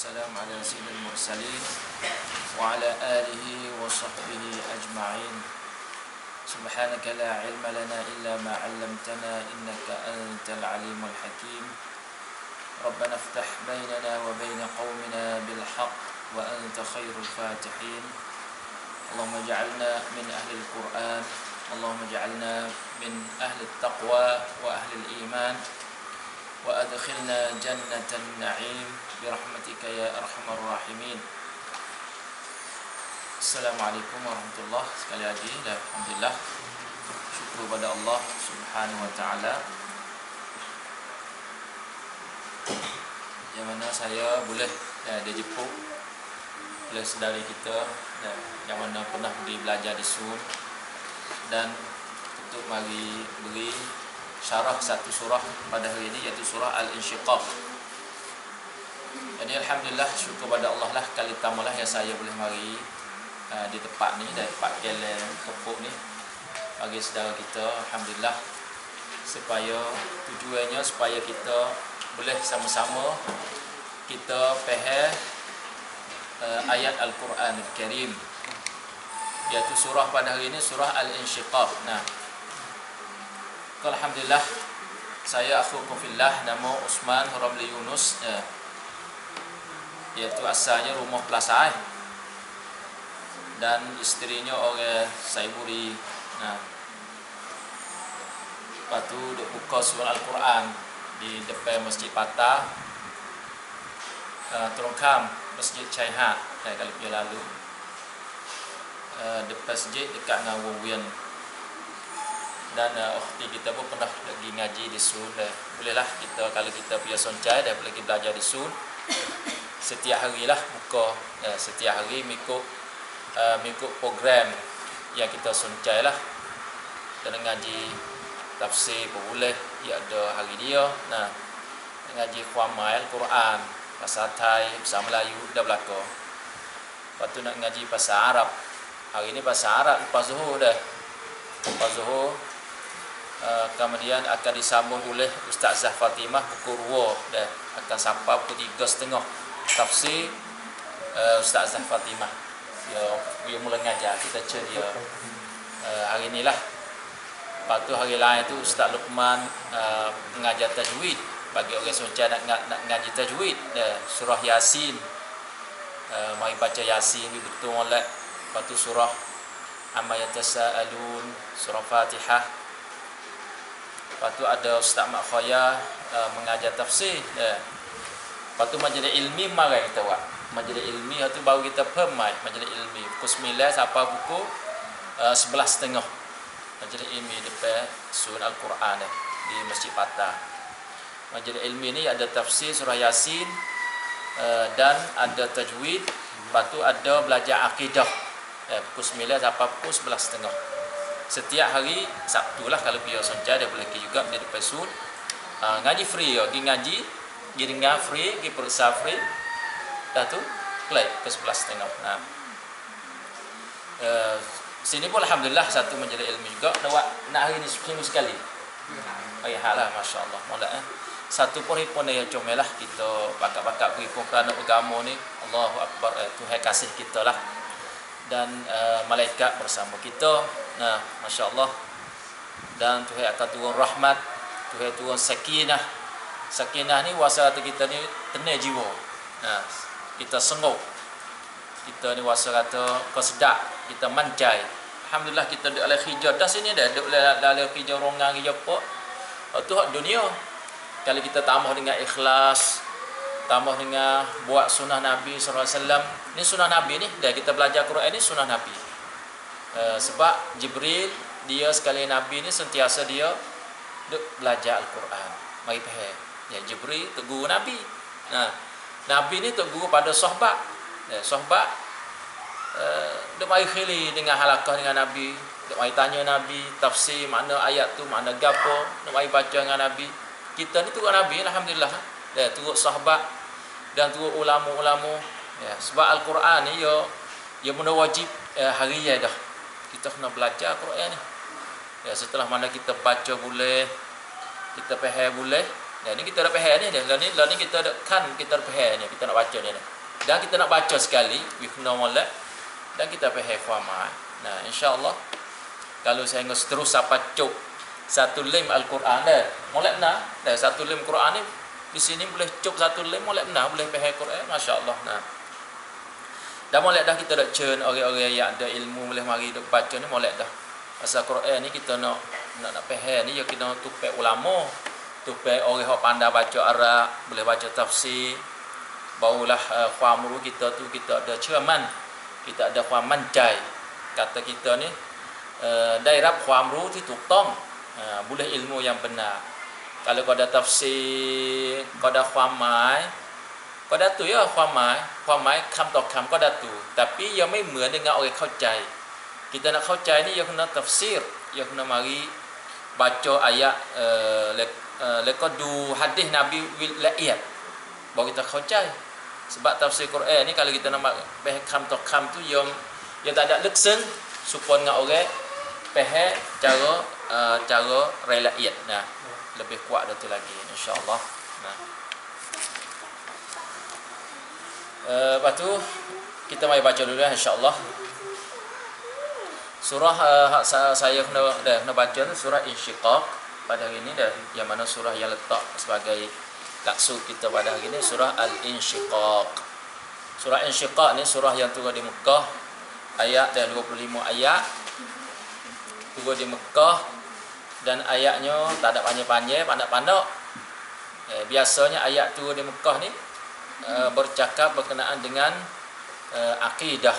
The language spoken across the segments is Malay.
والسلام على سيد المرسلين وعلى آله وصحبه أجمعين. سبحانك لا علم لنا إلا ما علمتنا إنك أنت العليم الحكيم. ربنا افتح بيننا وبين قومنا بالحق وأنت خير الفاتحين. اللهم اجعلنا من أهل القرآن، اللهم اجعلنا من أهل التقوى وأهل الإيمان، وأدخلنا جنة النعيم برحمتك يا أرحم الراحمين. Assalamualaikum warahmatullahi wabarakatuh. Sekali lagi, alhamdulillah, syukur pada Allah Subhanahu wa taala yang mana saya boleh dijemput oleh saudara kita yang mana pernah pergi belajar di SUN dan untuk mari beri syarah satu surah pada hari ini, iaitu surah Al-Insyiqaq. Jadi alhamdulillah, syukur pada Allah lah, kali pertama lah yang saya boleh mari di tempat ni, dari tempat Kelen Kepuk ni bagi saudara kita. Alhamdulillah, supaya tujuannya supaya kita boleh sama-sama kita faham ayat Al-Quran Al-Karim, iaitu surah pada hari ini surah Al-Insyiqaq. Nah, alhamdulillah, saya akhukum fillah, nama Usman Ramli Yunus, iaitu asalnya rumah Pelasai dan isterinya orang Saiburi. Nah, lepas tu duk buka surah Al-Quran di depan Masjid Patah, Terongkam, Masjid Caihat, kali punya lalu, depan masjid dekat dengan Wawian. Dan ukhti kita pun pernah pergi ngaji di SUN. Bolehlah kita, kalau kita punya soncai dan boleh belajar di SUN, setiap hari lah buka, setiap hari mengikut program yang kita soncai lah. Dan ngaji tafsir pun boleh, ia ada hari dia. Nah, ngaji khuamai Al-Quran, bahasa Thai, bahasa Melayu dah belakang. Lepas tu nak ngaji bahasa Arab. Hari ni bahasa Arab lepas Zuhur dah. Lepas Zuhur, kemudian akan disambung oleh Ustazah Fatimah pukul 2 dah, akan sampai pukul 3.30 tafsir Ustazah Fatimah. Dia mula ngajar kita dia hari inilah. Lepas tu hari lain tu Ustaz Luqman mengajar tajwid bagi orang soncai nak ngaji tajwid, surah Yasin. Mari baca Yasin betul molek. Lepas tu surah Amma Yatasaalun, surah Fatihah. Lepas tu ada Ustaz Mak Khoya mengajar tafsir. Lepas tu majlis ilmi mari kita buat. Majlis ilmi tu baru kita permai majlis ilmi pukul 9 sampai pukul 11.30. Majlis ilmi depan SUN Al-Quran di Masjid Patah. Majlis ilmi ni ada tafsir surah Yasin dan ada tajwid. Lepas tu ada belajar akidah pukul 9 sampai pukul 11.30. Setiap hari Sabtu lah, kalau biar soncai dia boleh pergi juga di depan SUN. Ngaji free ya, pergi ngaji, pergi dengar free, pergi periksa free. Dah tu play ke 11.30. Nah, sini pun alhamdulillah satu majlis ilmu juga. Nak hari ni seminggu sekali. Ya lah, masya-Allah. Molek satu perhipun yang comelah kita bakak-bakak perhipun kerana agama ni. Allahu akbar, Tuhan kasih kita lah. Dan malaikat bersama kita. Nah, masya-Allah. Dan Tuhan akan turun rahmat, Tuhan turun sakinah. Sakinah ni wasa kita ni tenang jiwa. Nah, kita sengok, kita ni wasa kata kesedak, kita mancai. Alhamdulillah kita duduk oleh hijau dah sini dah, duduk oleh hijau rongang hijau pok. Tu hak dunia. Kalau kita tambah dengan ikhlas, tambah dengan buat sunnah Nabi sallallahu alaihi wasallam. Ni sunnah Nabi ni, dah kita belajar Quran ni sunnah Nabi. Sebab Jibril dia sekali Nabi ni sentiasa dia duk belajar Al-Quran. Mari faham. Ya, Jibril tu guru Nabi. Nah, Nabi ni tu guru pada sahabat. Sahabat duk mari khili dengan halaqah dengan Nabi, duk mari tanya Nabi tafsir makna ayat tu, makna gapo, duk mari baca dengan Nabi. Kita ni turut Nabi alhamdulillah. Turut sahabat dan turut ulama-ulama. Ya, sebab Al-Quran ni ia benda wajib harian dah. Kita kena belajar Quran ni. Ya, setelah mana kita baca boleh, kita faham boleh, Dan ni kita dah faham ni dah. Lah ni kita dah kan kita dah faham ni, kita nak baca ni dah. Dan kita nak baca sekali we kena molek dan kita faham faham. Nah, insya-Allah kalau saya terus sampai cuk satu lim Al-Quran dah. Molek benar. Dah satu lim Quran ni di sini boleh cuk satu lim molek benar, boleh faham Quran, masya-Allah. Nah. Dah molek dah kita dah cern orang-orang yang ada ilmu boleh mari duk baca ni molek dah. Pasal Quran ni kita nak faham ni ya kita tupai ulama, tupai orang yang pandai baca Arab, boleh baca tafsir. Barulah khamru kita tu kita ada cerman, kita adaความมั่นใจ kata kita ni ได้รับความรู้ที่ถูกต้อง boleh ilmu yang benar. Kalau kau ada tafsir, kau ada ความหมาย kau ada tu ya ความหมาย คำต่อคำ kau ada tu. Tapi yang ไม่เหมือน dengan orang เข้าใจ kita nak เข้าใจ ni yang kena tafsir, yang kena mari baca ayat แล้วก็ดู hadis Nabi ละเอียด baru kita เข้าใจ sebab tafsir Quran ni kalau kita nak faham คำต่อคำ tu yang tak ada ลึกซึ้ง supaya dengan orang faham caraละเอียด. Nah, lebih kuat dari tu lagi insya-Allah. Nah. Lepas tu kita mari baca dulu insya-Allah. Surah saya kena baca tu surah Insyiqaq pada hari ni dah, yang mana surah yang letak sebagai taksub kita pada hari ni surah Al-Insyiqaq. Surah Insyiqaq ni surah yang turun di Mekah, ayat dah 25 ayat. Turun di Mekah dan ayatnya tak ada panjang-panjang, pandai-pandai. Biasanya ayat turun di Mekah ni bercakap berkenaan dengan akidah,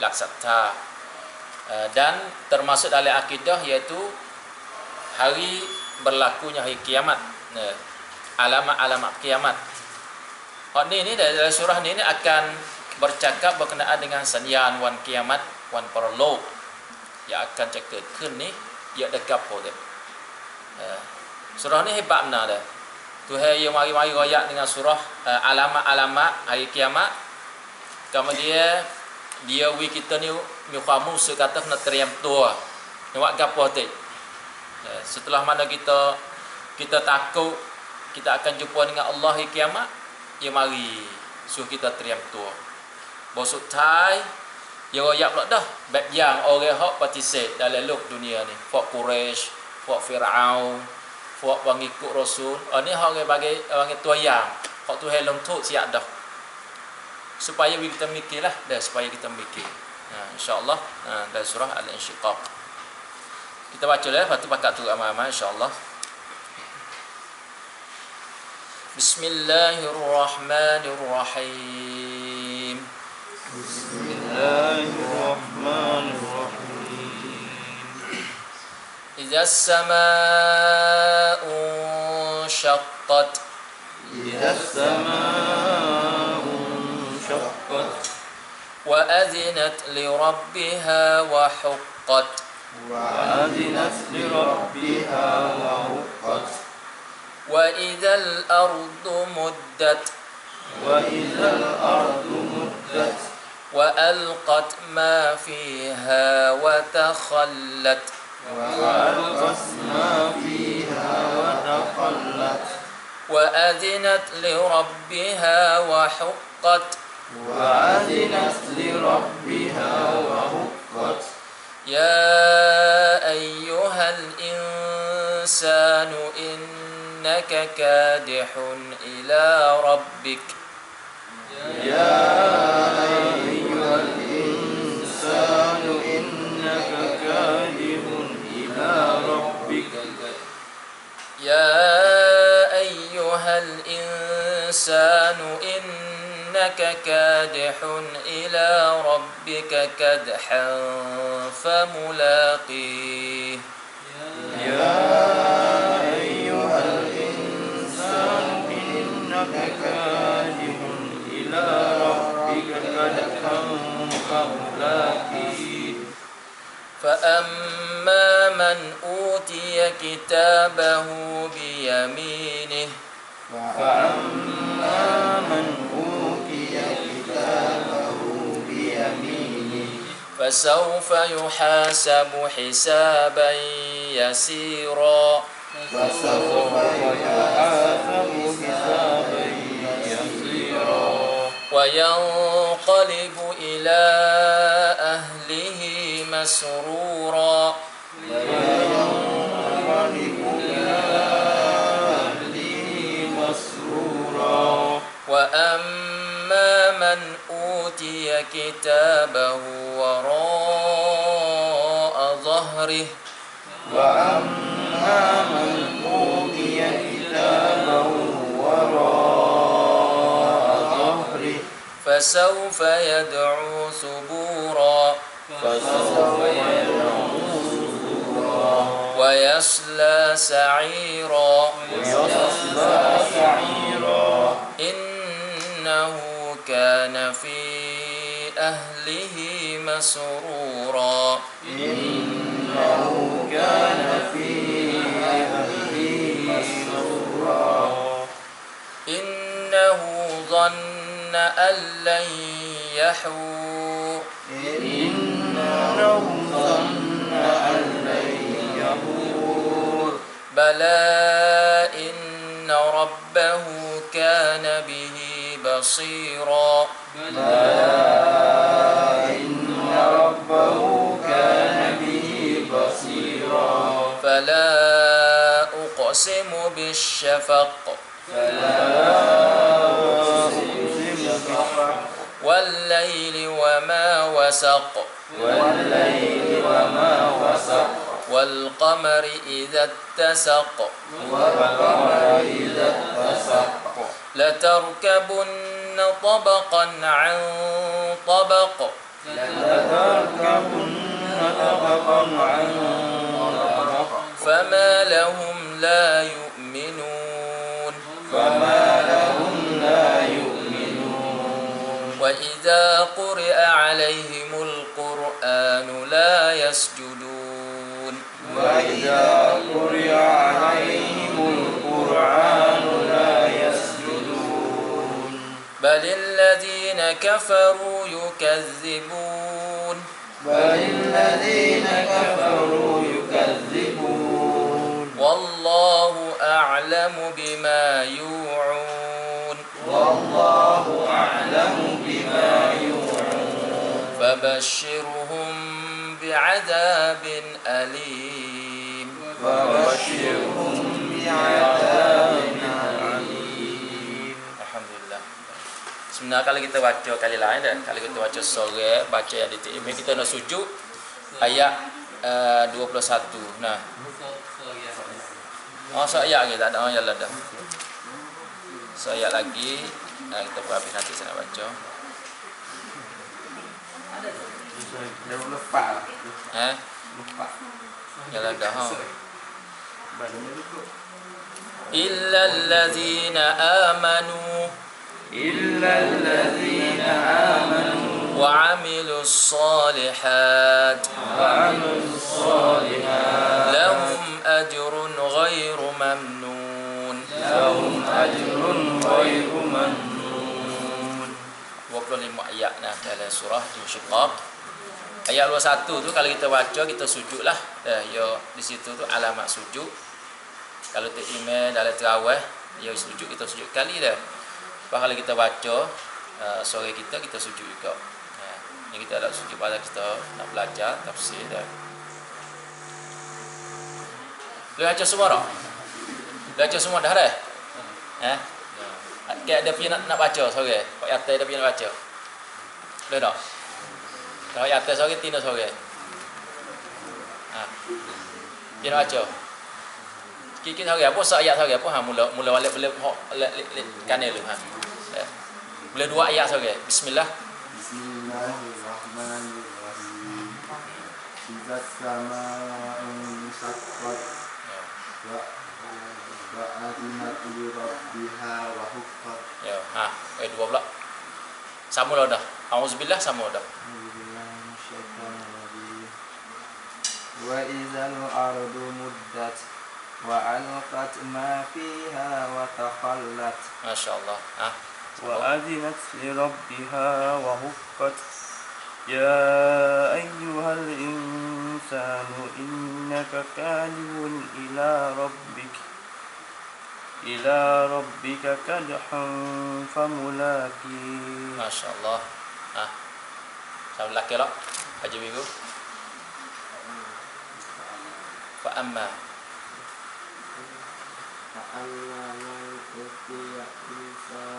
laksata. Dan termasuk dalam akidah iaitu hari berlakunya hari kiamat, alamat-alamat kiamat. Hak ni dalam surah ni akan bercakap berkenaan dengan sanyan wan kiamat, wan paralog yang akan cakapkan ni ia dekat pada. Surah ni hebat benar dah. Tuhan yang mari-mari royak dengan surah alamat-alamat hari kiamat. Kemudian dia wi kita ni kamu sekata kena teriam tua. Ni buat gapo tu? Setelah mana kita takut kita akan jumpa dengan Allah di kiamat, dia mari suruh kita teriam tua. Bahawa sutai dia royak pula dah bab yang orang hak participate dalam luk dunia ni. Fak Quraisy, fak Firaun, fak pengikut Rasul. Ni hak orang bagi orang tuayang. Hak tu helong tu siap dah. Supaya kita mikirlah dah, supaya kita mikir. Insya-Allah dari surah Al-Insyiqaq. Kita baca lah, lepas tu pakat tu amal-amal insya-Allah. Bismillahirrahmanirrahim. Bismillahirrahmanirrahim. Idza as-samaa'u shaqqat. Idza as-samaa'u shaqqat. Wa adzinat li rabbiha wa huqqat. وأذنت لربها وحقت. وإذا الأرض مدت. وإذا الأرض مدت. وألقت ما فيها وتخلت. وألقت ما فيها وتخلت. وأذنت لربها وحقت. وأذنت لربها وحقت. يا أيها الإنسان إنك كادح إلى ربك. يا أيها الإنسان إنك كادح إلى ربك. يا أيها الإنسان إنك كادح إلى ربك كدحا فملاقيه. يا أيها الإنسان إنك كادح إلى ربك كدحا فملاقيه. فأما من أوتي كتابه بيمينه. فأما من أوتي كتابه بيمينه. فسوف يحاسب حسابا يسيرا. فسوف يحاسب وينقلب إلى أهله مسرورا وأما من أوتي كتابه وراء ظهره وأما من أوتي كتابه وراء ظهره فسوف يدعو ثبورا ويصلى سعيرا إنه كان في أهله مسرورا إنه ظن أن لن يحور بلى إن ربه كان به بصيرا فلا أقسم بالشفق والليل وما وسق والقمر إذا اتسق لتركبن طبقا عن طبق فما لهم لا يؤمنون وإذا قرئ عليهم القرآن لا يسجدون بل الذين كفروا يكذبون والله أعلم بما يوعون فبشرهم بعذاب أليم Alhamdulillah. Sebenarnya kalau kita baca kali lain dah, kalau kita baca sore, baca yang di TM kita nak sujud ayat 21. Nah. Oh, so ayat lagi tak ada yang dah. So ayat lagi, kita habis nanti saya nak baca. Yalah dah. إلا الذين آمنوا وعملوا الصالحات لهم أجر غير ممنون 25 ayat dalam surah Insyiqaq. Ayat 21 tu kalau kita baca kita sujudlah. Ya di situ tu alamat sujud. Kalau tu email dalam terawih, ya sujud kita sujud kali dah. Lepas kalau kita baca sore kita sujud juga. Ni kita ada sujud pada kita nak belajar tafsir dah. Boleh baca semua dah? Baca semua dah dah? Kayak ada punya nak baca sore. Pak Yata ada punya nak baca. Boleh tak? Kalau Yata sore, Tina sore. Dia nak baca. Sikit sore apa ayat sore apa mula balik boleh kanal dulu boleh 2 ayat sore. Bismillahirrahmanirrahim. Idzas samaa'u insyaqqat wa adinat li rabbiha wa huqqat. Ya, 2 pula. Sama dah. Auzubillah sama dah. Wa idzal ardu muddat wa alqat ma fiha wa takhallat. Masyaallah. وأذنت لربها وحقت يا أيها الإنسان إنك كادح إلى ربك إلى ربك كدحا فملاقيه. Masya Allah. Sama laki lah. Haji Minggu. Fa amma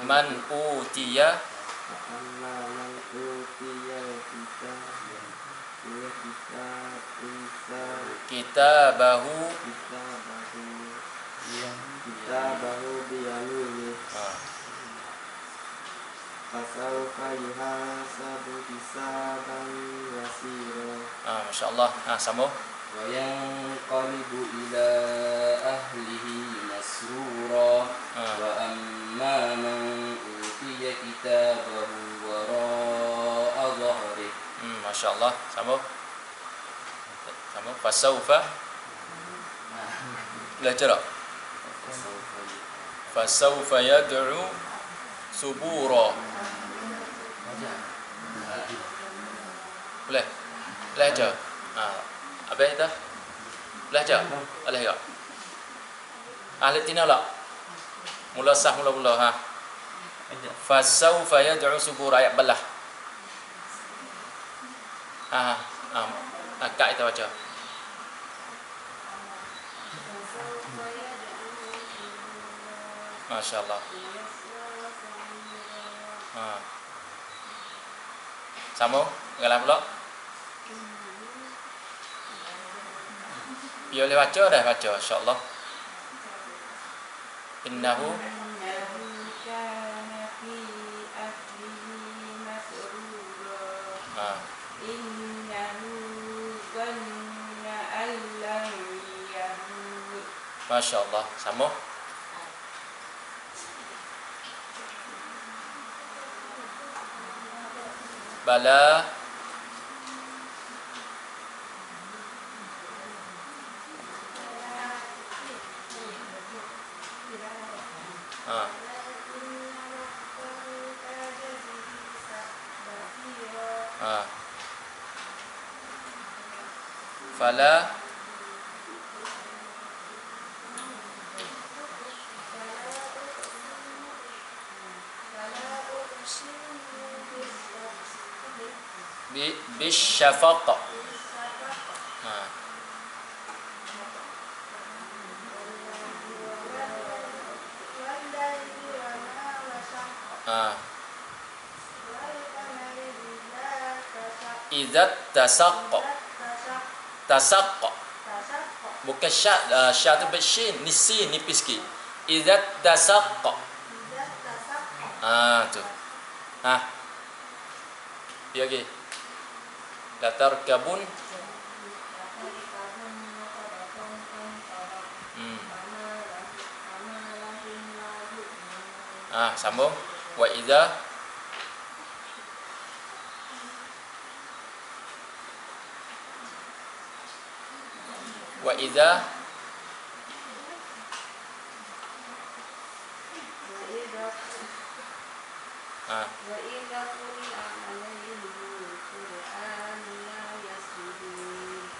man utiya kitabahu biyamini fasawfa yuhasabu hisaban yasira. Masya Allah. Sambung. wa yanqalibu ila ahlihi masrura wa amma man utiya kitabahu wara'a dhahri. Masya Allah. Sambung. Fasawfa belajar tak? Fasawfa yad'u subura. Boleh? Belajar. Apa itu? Belajar. Boleh tak? Ahli tina tak? Mula sah mula-mula Fasawfa yad'u subura ayat belah. Kak itu baca. Masya Allah. Sambung. Galah pula. Dia boleh baca dah baca insya-Allah. Innahu kana fi ahlihi masrura. Innahu dhanna an lan yahur. Masya Allah. Sambung. Bala fala bisyafaq. Idzat tasaqqa. Tasaqqa. Bukan sya tu bershin, nisin nipis sikit. Idzat tasaqqa. Tu. Dia lagi. La tarkabun sambung. Wa idza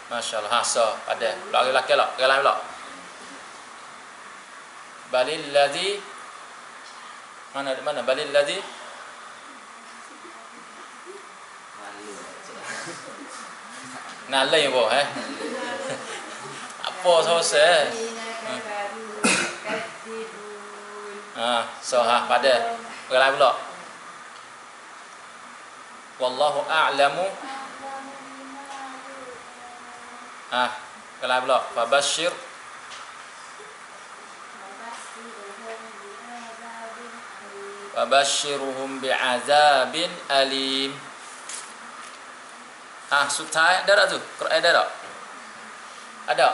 Masya Allah. Pada laki-laki lah. Galah pula. Balil ladzi mana balil ladzi nalai apa apa selesai pada galah pula. Wallahu a'lamu. Galah pula. Fabashshir Fabashshiruhum bi'adzabin alim. Sudah ada tak tu? Quran ada tak? Ada.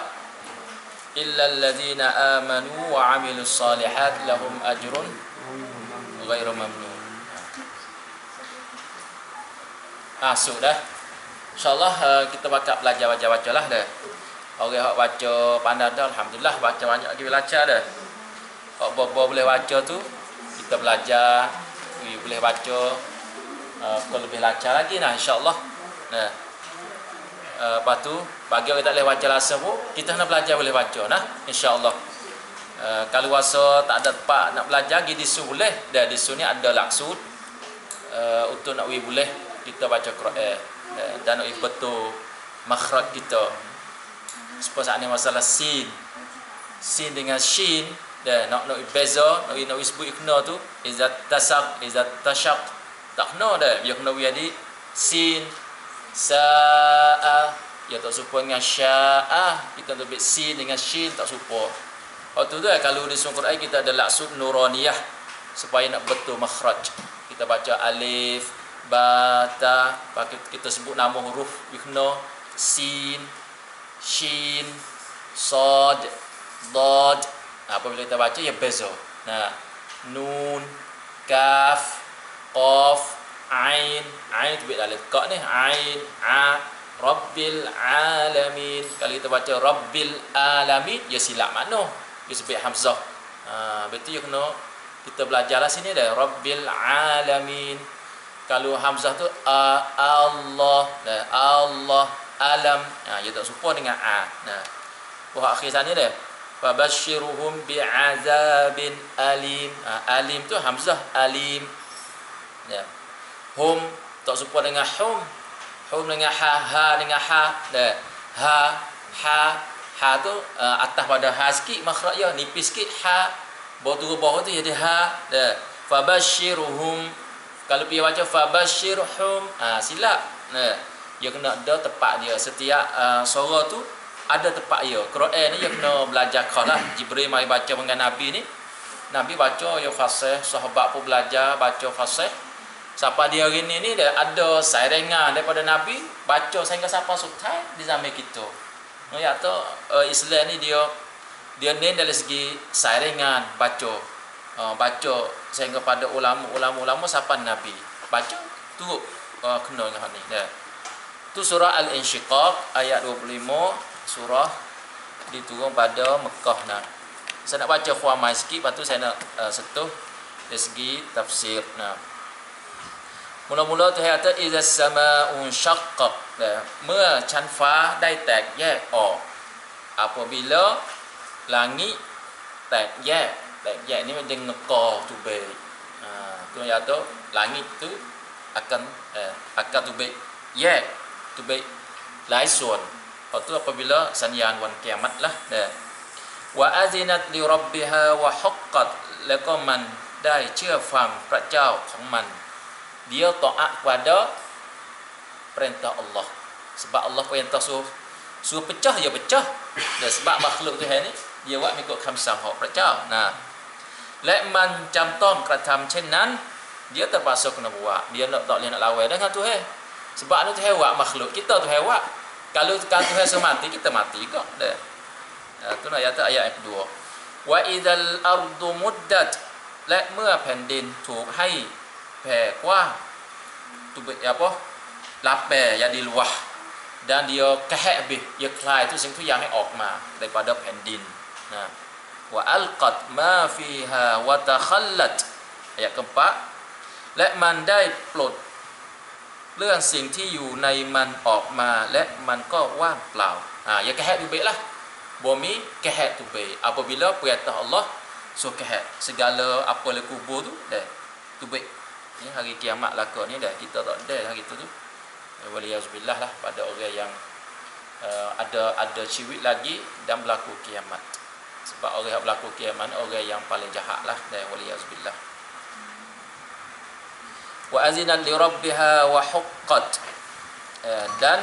Illal ladzina amanu wa 'amilus solihat lahum ajrun ghairu mamnun. Sudah. InsyaAllah kita bakal belajar baca-baca lah dah. Orang yang baca pandai dah, alhamdulillah baca banyak lagi belajar dah. Kalau boleh baca tu kita belajar, boleh baca lebih lancar lagi nah insya-Allah. Lepas tu bagi orang tak boleh baca langsung pun kita nak belajar boleh baca nah insya-Allah. Kalau rasa tak ada tempat nak belajar pergi di sun boleh. Dan di sun ni ada laksud untuk nak boleh kita baca Quran dan nak betul makhraj kita. Supaya saat ni masalah sin dengan shin dan nak beza nak sebut kena tu izat tashaq tak kena dah dia kena jadi sin sa'a ya tak serupa dengan sya'ah kita tu sin dengan shin tak serupa. Waktu tu kalau di surah Quran kita ada laksud nuraniyah supaya nak betul makhraj. Kita baca alif, ba, ta, kita sebut nama huruf kena sin, shin, sad, dad. Apabila kita baca ya beza. Nah, nun, kaf, qaf, ain tu bit alif. Ka ni ain, a, rabbil alamin. Kalau kita baca rabbil alamin ya silap makna. Dia sebut hamzah. Betul ya kena kita belajarlah sini dah rabbil alamin. Kalau hamzah tu Allah, Allah alam. Ya tak serupa dengan a. Nah. Wah akhir sana dah. Fabashshiruhum bi'azabin alim. Alim tu hamzah alim. Ya. Hum tak serupa dengan hum. Hum dengan ha dengan ha. Dah. Ha tu atas pada ha sikit makhraj dia nipis sikit ha. Bawah tu jadi ha. Dah. Fabashshiruhum. Kalau dia baca fabashshirhum silap. Nah, dia kena ada tempat dia. Setiap suara tu ada tempat dia. Quran ni dia kena belajar lah. Jibril mai baca dengan Nabi ni. Nabi baca ya fasih, sahabat pun belajar baca fasih. Siapa dia hari ni dia ada saringan daripada Nabi baca sehingga siapa sutai di zaman kita. Ya tu Islam ni dia ni dari segi saringan baca. Baca sehingga pada ulama siapa Nabi baca tu kena dengan ni dah. Tu surah Al-Insyiqaq ayat 25 surah diturun pada Mekah nah. Saya nak baca khuamai sikit lepas tu saya nak sentuh dari segi tafsir nah. Mula-mula tu kata iza sama'un syaqqaq dah. มื่อชั้นฟ้าได้แตกแยกออก apabila langit แตกแยกni macam ngekor tubik. Tu kata langit tu akan tubik yak tubik lai suan. Lepas tu apabila sanyan wan kiamat lah dah. Wa azinat li rabbiha wa haqqat แล้วก็มันได้เชื่อฟังพระเจ้าของมัน dia taat kepada perintah Allah. Sebab Allah perintah suruh pecah dia pecah. Dan sebab makhluk tu ni dia buat mengikut khamsah hak พระเจ้า Nah, และมันจำต้องกระทำเช่นนั้น dia terpaksa kena buat. Dia tak boleh nak lawan dengan Tuhan. Sebab anu Tuhan buat makhluk, kita Tuhan buat. Kalau Tuhan suruh mati, kita mati juga dah. Tu nak ayat yang kedua. Wa idzal ardu muddat และเมื่อแผ่นดินถูกให้แผ่กว้าง tu apa รับแผ่jadi luah dan dia kahak habis diaคลายทุกสิ่งทุกอย่างให้ออกมา daripada แผ่นดินนะ wa alqat ma fiha wa takhallat ayat keempat และมันได้ปลดเรื่องสิ่งที่อยู่ในมันออกมาและมันก็ว่างเปล่าya kahak tubik lah bumi kahak tubik apabila perintah Allah so kahak segala apa le kubur tu dah tubik ni hari kiamat lakon ni dah kita tak ada hari tu waliyazbillah lah pada orang yang ada ciwit lagi dan berlaku kiamat. Sebab orang yang berlaku kiamat orang yang paling jahat lah dan waliyazbillah. Wa azinat li rabbiha wa huqqat dan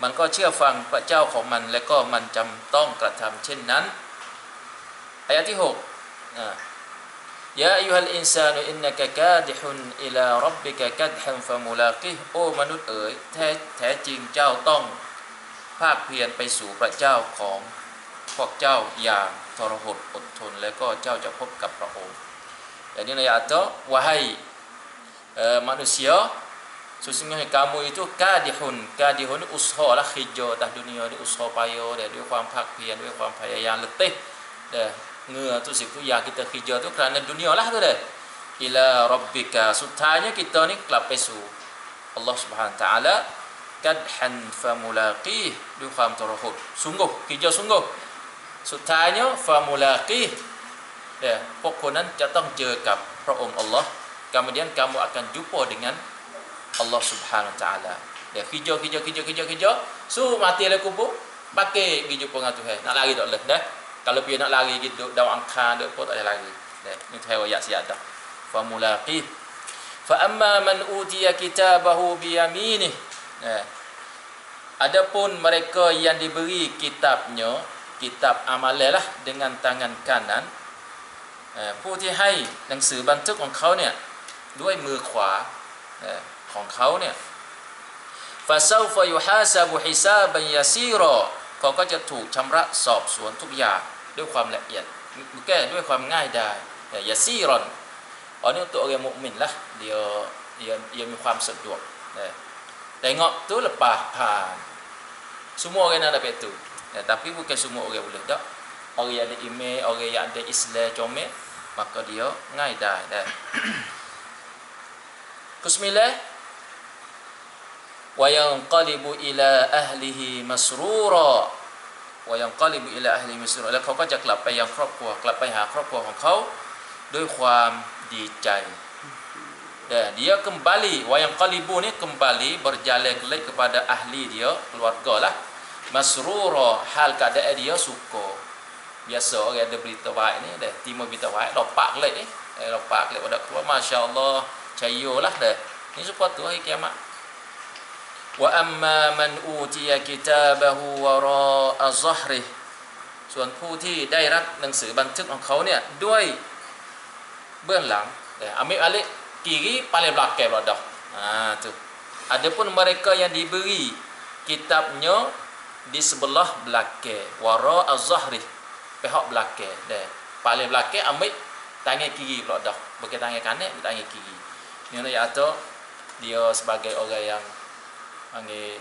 มันก็เชื่อฟังพระเจ้าของมันและก็มันจำต้องกระทำเช่นนั้นอายะที่6 Ya ayyuhal insanu innaka kadihun ila rabbika kadhan famulaqih โอ้มนุษย์เอ๋ยแท้จริงเจ้าต้องภาคเพียรไปสู่พระเจ้าของพวกเจ้าอย่างทรหดอดทนและก็เจ้าจะพบกับพระองค์ Jadi ayat itu wahai manusia sesungguhnya kamu itu kadihun usaha lah kerja atas dunia ni usaha payah diaด้วยความภาคเพียรด้วยความพยายามletih dah เหงื่อทุกสิ่งทุกอย่าง kita kerja tu kerana dunia lah tu dah ila rabbika suttanya kita ni กลับไปสู่ Allah Subhanahu Wa Taala kadhan famulaqih ด้วยความทรหด sungguh kerja sungguh สุดท้ายเนี่ยฟามูลากีพวกคนนั้นจะต้องเจอกับพระองค์อัลลอฮ์kemudian kamu akan jumpa dengan Allah Subhanahu Wa Taala. Hijau, so mati dalam kubur, pakai pergi jumpa dengan Tuhan. Nak lari tak boleh dah. Kalau dia nak lari gitu dalam angkar dak pun tak boleh lari. Ni Tuhan ayat siap dah. Fa mulaqi. Fa amma man utiya kitabahu bi yaminih. Adapun mereka yang diberi kitabnya, kitab amalan lah dengan tangan kanan. ผู้ที่ให้หนังสือบันทึกของเขาเนี่ยด้วยมือขวาของเขาเนี่ย فسوف يحاسب حسابا يسيرا เขาก็จะถูกชำระสอบสวนทุกอย่างด้วยความละเอียดแก้ด้วยความง่ายดายยาซีรอนอันนี้ untuk orang mukmin lah dia มีความสะดวก tengok tu lepas pan semua orang nak dapat tu tapi bukan semua orang boleh tak orang yang ada email orang yang ada Islam comel maka diaง่ายดายdah Bismillah wa yanqalibu ila ahlihi masrura wa yanqalibu ila ahlihi masrura แล้วเขาก็จะกลับไปยังครอบครัวกลับไปหาครอบครัวของเขาด้วยความดีใจ dia kembali wa yanqalibu ni kembali berjalan kembali kepada ahli dia keluarga lah masrura hal keadaan dia suka biasa orang ada berita baik ni dah terima berita baik lopak kelik ni lopak kelik pada keluar masya-Allah cayolah dah ni sepatu hari kiamat wa amma man utiya kitabahu wara'a zahrih ส่วนผู้ที่ได้รับหนังสือบันทึกของเขาเนี่ยด้วยเบื้องหลังambil alik kiri paling belakang pula dah tu adapun mereka yang diberi kitabnya di sebelah belakang wara'a zahrih pihak belakang paling belakang ambil tangan kiri pula dah bukan tangan kanan tangan kiri ni nak kata dia sebagai orang yang panggil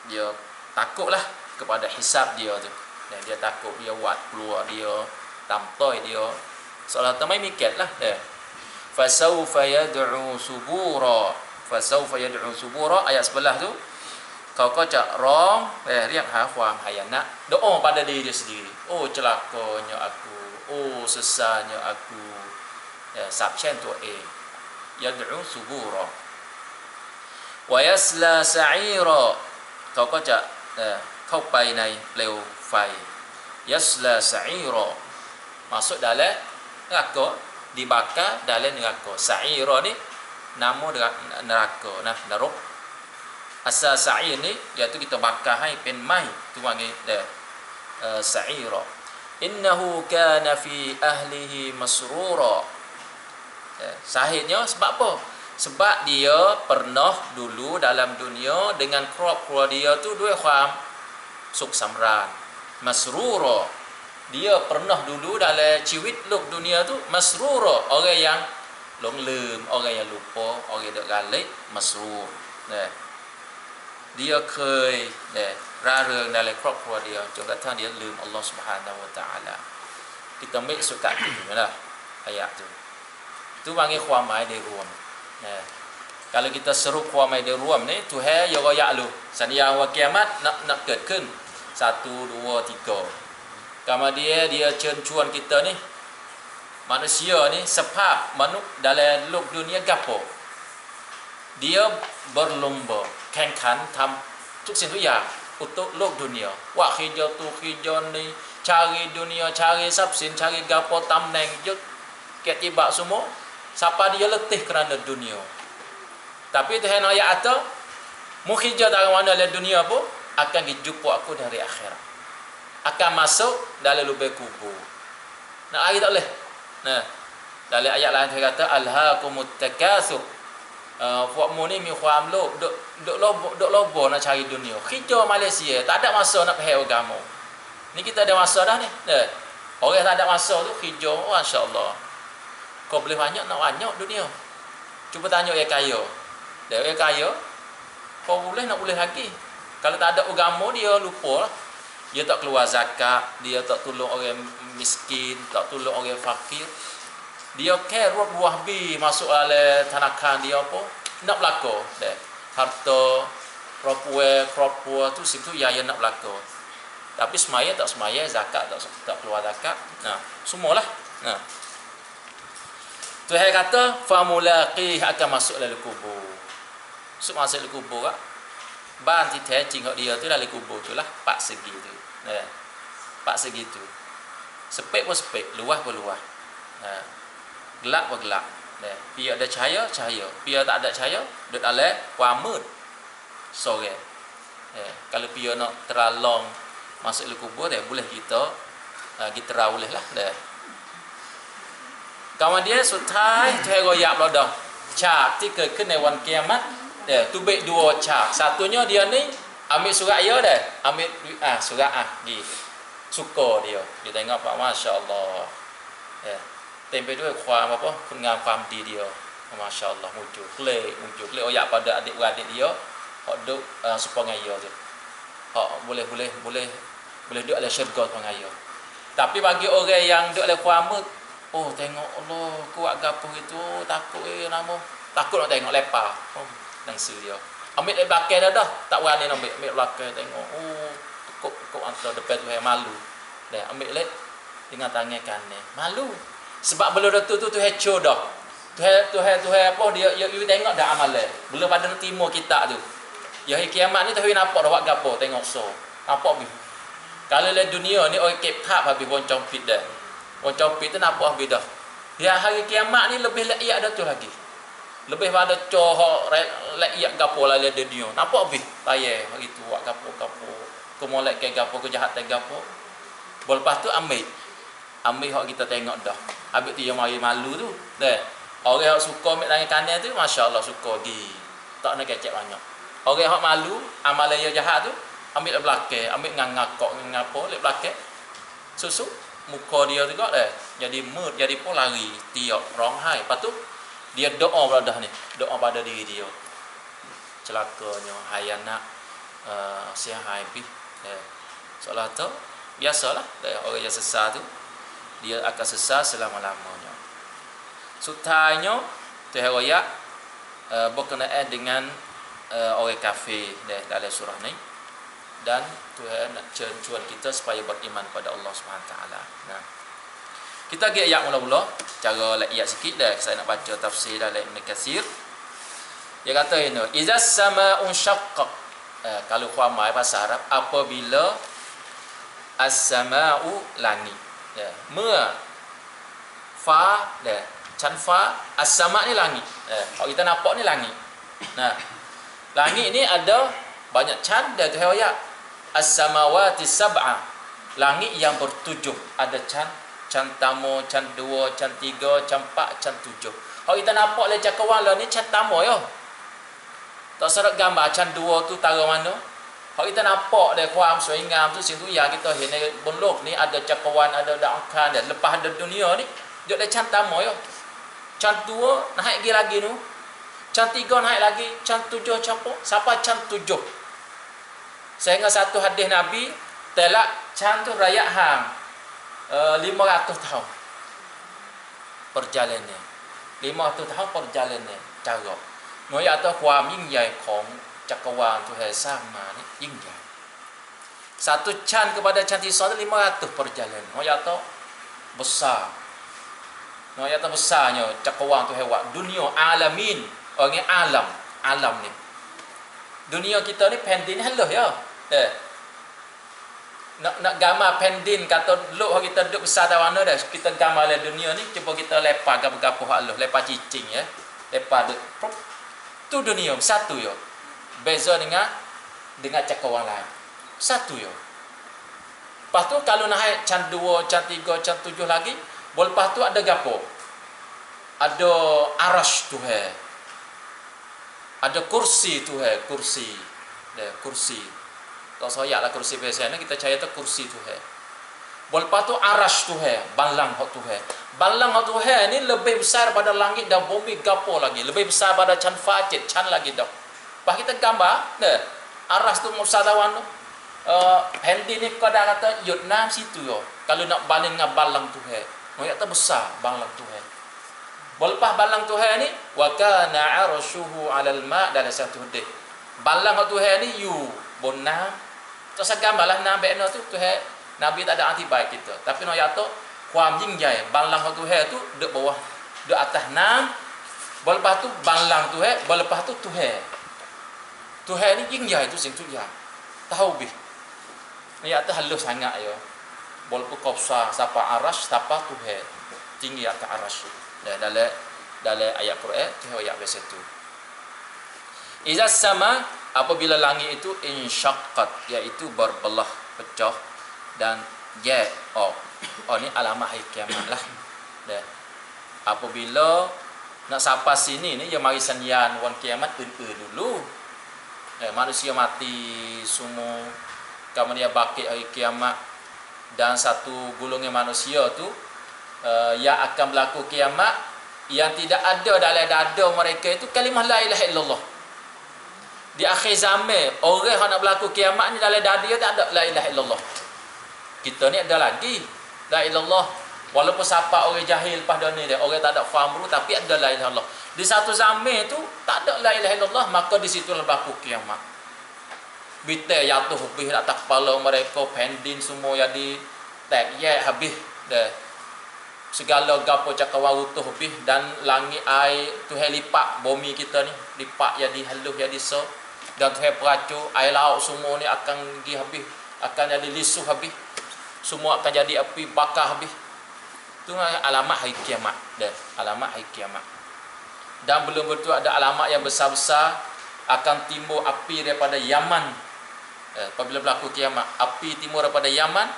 dia takutlah kepada hisab dia tu dan dia takut dia buat keluar dia tamtoi dia seolah tamai mikirlah fasawfa yad'u subura ayat sebelah tu kauจะร้องเรียกหาความหายนะ doa pada diri dia sendiri celakanya aku sesanya aku สาปแช่งตัวเอง yad'u subura wa yasla sa'ira เขาก็จะเข้าไปในเปลวไฟ yasla sa'ira masuk dalam neraka dibakar dalam neraka sa'ira ni nama neraka neraka asal sa'ir ni iaitu kita bakar hai pen mai tu panggil sa'ira innahu kana fi ahlihi masrura sahihnya sebab apa sebab dia pernah dulu dalam dunia dengan kruap-kruap dia tu dua kham suk samran masrura dia pernah dulu dalam ciwit luk dunia tu masrura orang yang long lem orang yang lupa orang dak galik masrur dia เคยร่าเริงdalamครอบครัวdiaจนกระทั่งdiaลืม Allah Subhanahu Wa Taala kita ambil sukat itu lah ayat tu tu panggil ความหมายโดยรวมkalau kita seru ความหมายโดยรวมni Tuhan ya royak lu สัญญาว่าkiamat nak เกิดขึ้น1 2 3 kemudian dia เชิญชวน kita ni manusia ni สภาพมนุษย์ dalam โลก dunia gapo dia berlomba แข่งขันทำทุกสิ่งทุกอย่าง untuk โลก dunia wa khijatu khijani cari dunia cari sabsin cari gapo tamneng juk ketibak semua siapa dia letih kerana dunia tapi Tuhan ayat atau mukhijat dari mana dalam dunia pun akan dijumpa aku dari akhirat akan masuk dalam lubang kubur nak lari tak boleh dalam ayat lain dia kata alhaakumut takatsur puakmu ni mi kham lok dok lobo nak cari dunia hijau Malaysia tak ada masa nak pergi agama ni kita ada masa dah ni orang tak ada masa tu hijau masya-Allah kau boleh banyak nak banyak dunia cuba tanya orang kaya dia orang kaya kau boleh nak boleh lagi kalau tak ada agama dia lupa lah. Dia tak keluar zakat dia tak tolong orang miskin tak tolong orang fakir dia kerot buah bi masuk dalam tanakan dia apa nak berlaku harta kropua tu situ yang nak berlaku Tapi semaya tak semaya, zakat tak keluar zakat. Nah, semualah. Nah. Tuhan kata famulaqih akan masuk dalam kubur. Masuk dalam kubur ah. Ban ti the jing dia tu dalam kubur tu lah, 4 segi tu. Nah. 4 segi tu. Sepek pun sepek, luas pun luas. Nah. Gelap pun gelap. Nah, biar ada cahaya, cahaya. Biar tak ada cahaya, duduk dalam kuamut. Sore. Kalau biar nak teralong masuk dalam kubur dia boleh kita boleh lah dah. Kemudian sutai Tuhan royak dah. Cap ti keในวัน kiamat. Dia tu baik 2 cap. Satunya dia ni ambil surat dia dah. Ambil surat di suka dia. Dia tengok Pak masya-Allah. Tempe tu kuam apa? Kun ngam kuam di dia. Masya-Allah muncul klik royak pada adik-beradik dia. Hak duk supaya dia tu. Hak boleh duduk dalam syurga supaya. Tapi bagi orang yang duduk dalam kuamut, oh tengok Allah kuat gapo itu, takut nama. Takut nak tengok lepas. Nangsu dia. Ambil dari belakang dah. Tak berani nak ambil belakang tengok. Oh, kok antara depan tu malu. Dah ambil lek dengan tangan kanan. Malu. Sebab belum tu heco dah. Tuhan apa dia you tengok dah amalan. Belum pada nak timur kita tu. Ya hari kiamat ni Tuhan nampak dah buat gapo tengok so. Nampak bi. Kalau le dunia ni orang kep hap habis boncong pit dah. Boncong pit tu nampak habis dah. Ya hari kiamat ni lebih layak dah tu lagi. Lebih pada cohok layak gapo lah le dunia. Nampak bi. Tayar hari tu buat gapo. Kemolek ke gapo kejahatan gapo. Lepas tu ambil hak kita tengok dah. Habis tu yang mari malu tu. Dah. Orang yang suka ambil tangan kanan tu masya-Allah suka di. Tak nak kecek banyak. Orang yang malu amalan yang jahat tu ambil ke belakang, ambil ngangakok ngapo lek belakang. Susuk muka dia juga dah. Jadi mood, jadi pun lari, tiap rong hai. Lepas tu dia doa pada dah ni. Doa pada diri dia. Celakanya hai anak sia hai pi. Soalah tu biasalah orang yang sesat tu dia akan sesat selama-lamanya. Sutanya Tuhan royak berkenaan dengan orang kafir dalam surah ni, dan Tuhan nak cuan kita supaya beriman pada Allah SWT. Nah, kita pergi ayat mula-mula, cara ayat sikit dah. Saya nak baca tafsir dalam Ibn Katsir. Dia kata ini, izas sama'un syaqqaq. Kalau khuamai bahasa Arab, apabila as-sama'u langit. Fa dah. Chan fa as-sama' ni langit. Kalau kita nampak ni langit. Nah, langit ni ada banyak chan dan Tuhan ayat. As-samawati sab'a. Langit yang bertujuh. Ada chan tamu, chan dua, chan tiga, chan empat, chan tujuh. Kalau kita nampak le cakawan lah ni chan tamu yo. Tak serat gambar chan dua tu tara mana? Kalau kita nampak dia kuam suingam tu situ yang kita ini belok ni ada cakawan, ada angkan dan lepas ada dunia ni dia ada chan tamu yo. Chan dua naik lagi tu. Chan tiga naik lagi, chan tujuh campur. Siapa chan tujuh? Sehingga satu hadis Nabi telak chan tu rakyat hang 500 tahun perjalanan. 500 tahun perjalanan cara. Nói atauความยิ่งใหญ่ของจักรวาล Tuhan sama ni ยิ่งใหญ่ Satu chan kepada chanที่2 500 perjalanan. Nói atau besar. Nói atau besarnya cakrwala Tuhan buat dunia alamin. Orang alam ni. Dunia kita ni pendin halus ya. Nak gambar pendin kata luk kita duduk besar dah mana dah. Kita gambar le dunia ni cuba kita lepas gapo-gapo halus, lepas cicing ya. Lepas tu dunia satu yo. Beza dengan cakrwala lain. Satu yo. Lepas tu kalau naik chan 2, chan 3, chan 7 lagi, lepas tu ada gapo? Ada arash Tuhan. Ada kursi Tuhan, kursi. Tak sayaklah kursi biasa ni, kita cari tu kursi Tuhan. Lepas tu arash Tuhan, balang hak Tuhan. Balang hak Tuhan ni lebih besar pada langit dan bumi gapo lagi. Lebih besar pada chan facet, chan lagi dah. Lepas kita gambar, arash tu musatawan tu. Hendi ni kada kata yut nam situ yo. Kalau nak banding dengan balang Tuhan, moyak tu besar balang Tuhan. Lepas balang Tuhan ni wa kana arshuhu 'alal ma' dalam satu hadis. Balang Tuhan ni you bonam tak sagambalah nabi no tu Tuhan nabi tak ada anti baik kita tapi no ya tu kuam jingjai balang Tuhan tu dek bawah dek atas nam lepas tu balang Tuhan lepas tu Tuhan ni jingjai tu sing tu ya tahu bih ni atas halus sangat ya walaupun kopsa siapa arash siapa Tuhan tinggi atas arash dalam ayat Quran Tuhan ayat biasa tu iza sama apabila langit itu insyaqqat iaitu berbelah pecah dan ni alamat hari kiamat lah. Dan apabila nak sampai sini ni yang mari sanyan wan kiamat dulu. Manusia mati semua kemudian bangkit hari kiamat dan satu golongan manusia tu yang akan berlaku kiamat yang tidak ada dalam dada mereka itu kalimah la ilaha illallah. Di akhir zaman orang yang nak berlaku kiamat ni dalam dada dia tak ada la ilaha illallah. Kita ni ada lagi la ilallah walaupun siapa orang jahil pada ni dia orang tak ada faham dulu tapi ada la ilaha illallah. Di satu zaman tu tak ada la ilaha illallah maka di situ berlaku kiamat. Bitai jatuh habis atas kepala mereka pendin semua jadi tak habis dah. Segala gapo cakrawala utuh habis dan langit air Tuhan lipat bumi kita ni lipat jadi halus jadi so dan Tuhan peracur air laut semua ni akan pergi habis akan jadi lisuh habis semua akan jadi api bakar habis. Itu alamat hari kiamat dah alamat hari kiamat. Dan belum betul ada alamat yang besar-besar akan timbul api daripada Yaman. Apabila berlaku kiamat api timbul daripada Yaman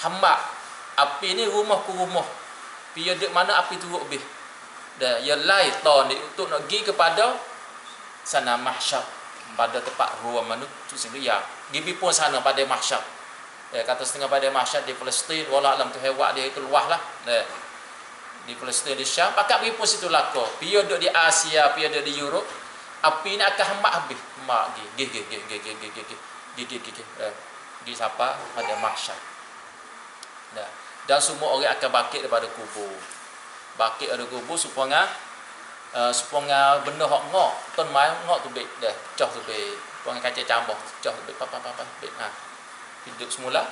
hamba api ni rumah ke rumah pia dek mana api turut habis dah ya lai ton untuk nak pergi kepada sana mahsyar pada tempat ruang manusia sendiri ya gibi pun sana pada mahsyar kata setengah pada mahsyar di Palestin wala alam tu hewan dia itu luah lah di Palestin di Syam pakak pergi pun situ lako pia dek di Asia pia dek di Europe api ni akan hembak habis hembak gi siapa pada mahsyar dah. Dan semua orang akan bangkit daripada kubur. Bangkit daripada kubur supaya benda hok ngok, ton mai ngok tu baik dah, pecah tu baik. Puang kaca cambah, pecah tu baik, baik. Hidup semula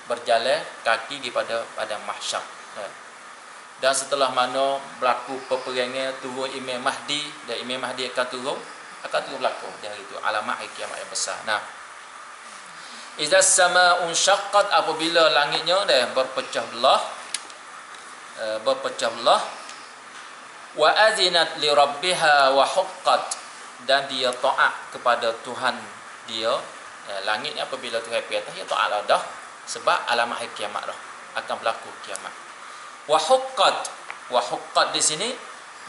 berjalan kaki kepada pada mahsyar. Dan setelah mana berlaku peperangan turun Imam Mahdi dan Imam Mahdi akan turun berlaku di hari itu alamat hari kiamat yang besar. Nah, iza sama'un syaqqat apabila langitnya dah berpecah belah wa azinat li rabbiha wa huqqat dan dia taat kepada Tuhan dia langit ni apabila Tuhan perintah dia taat dah sebab alamat hari kiamat dah akan berlaku kiamat wa huqqat di sini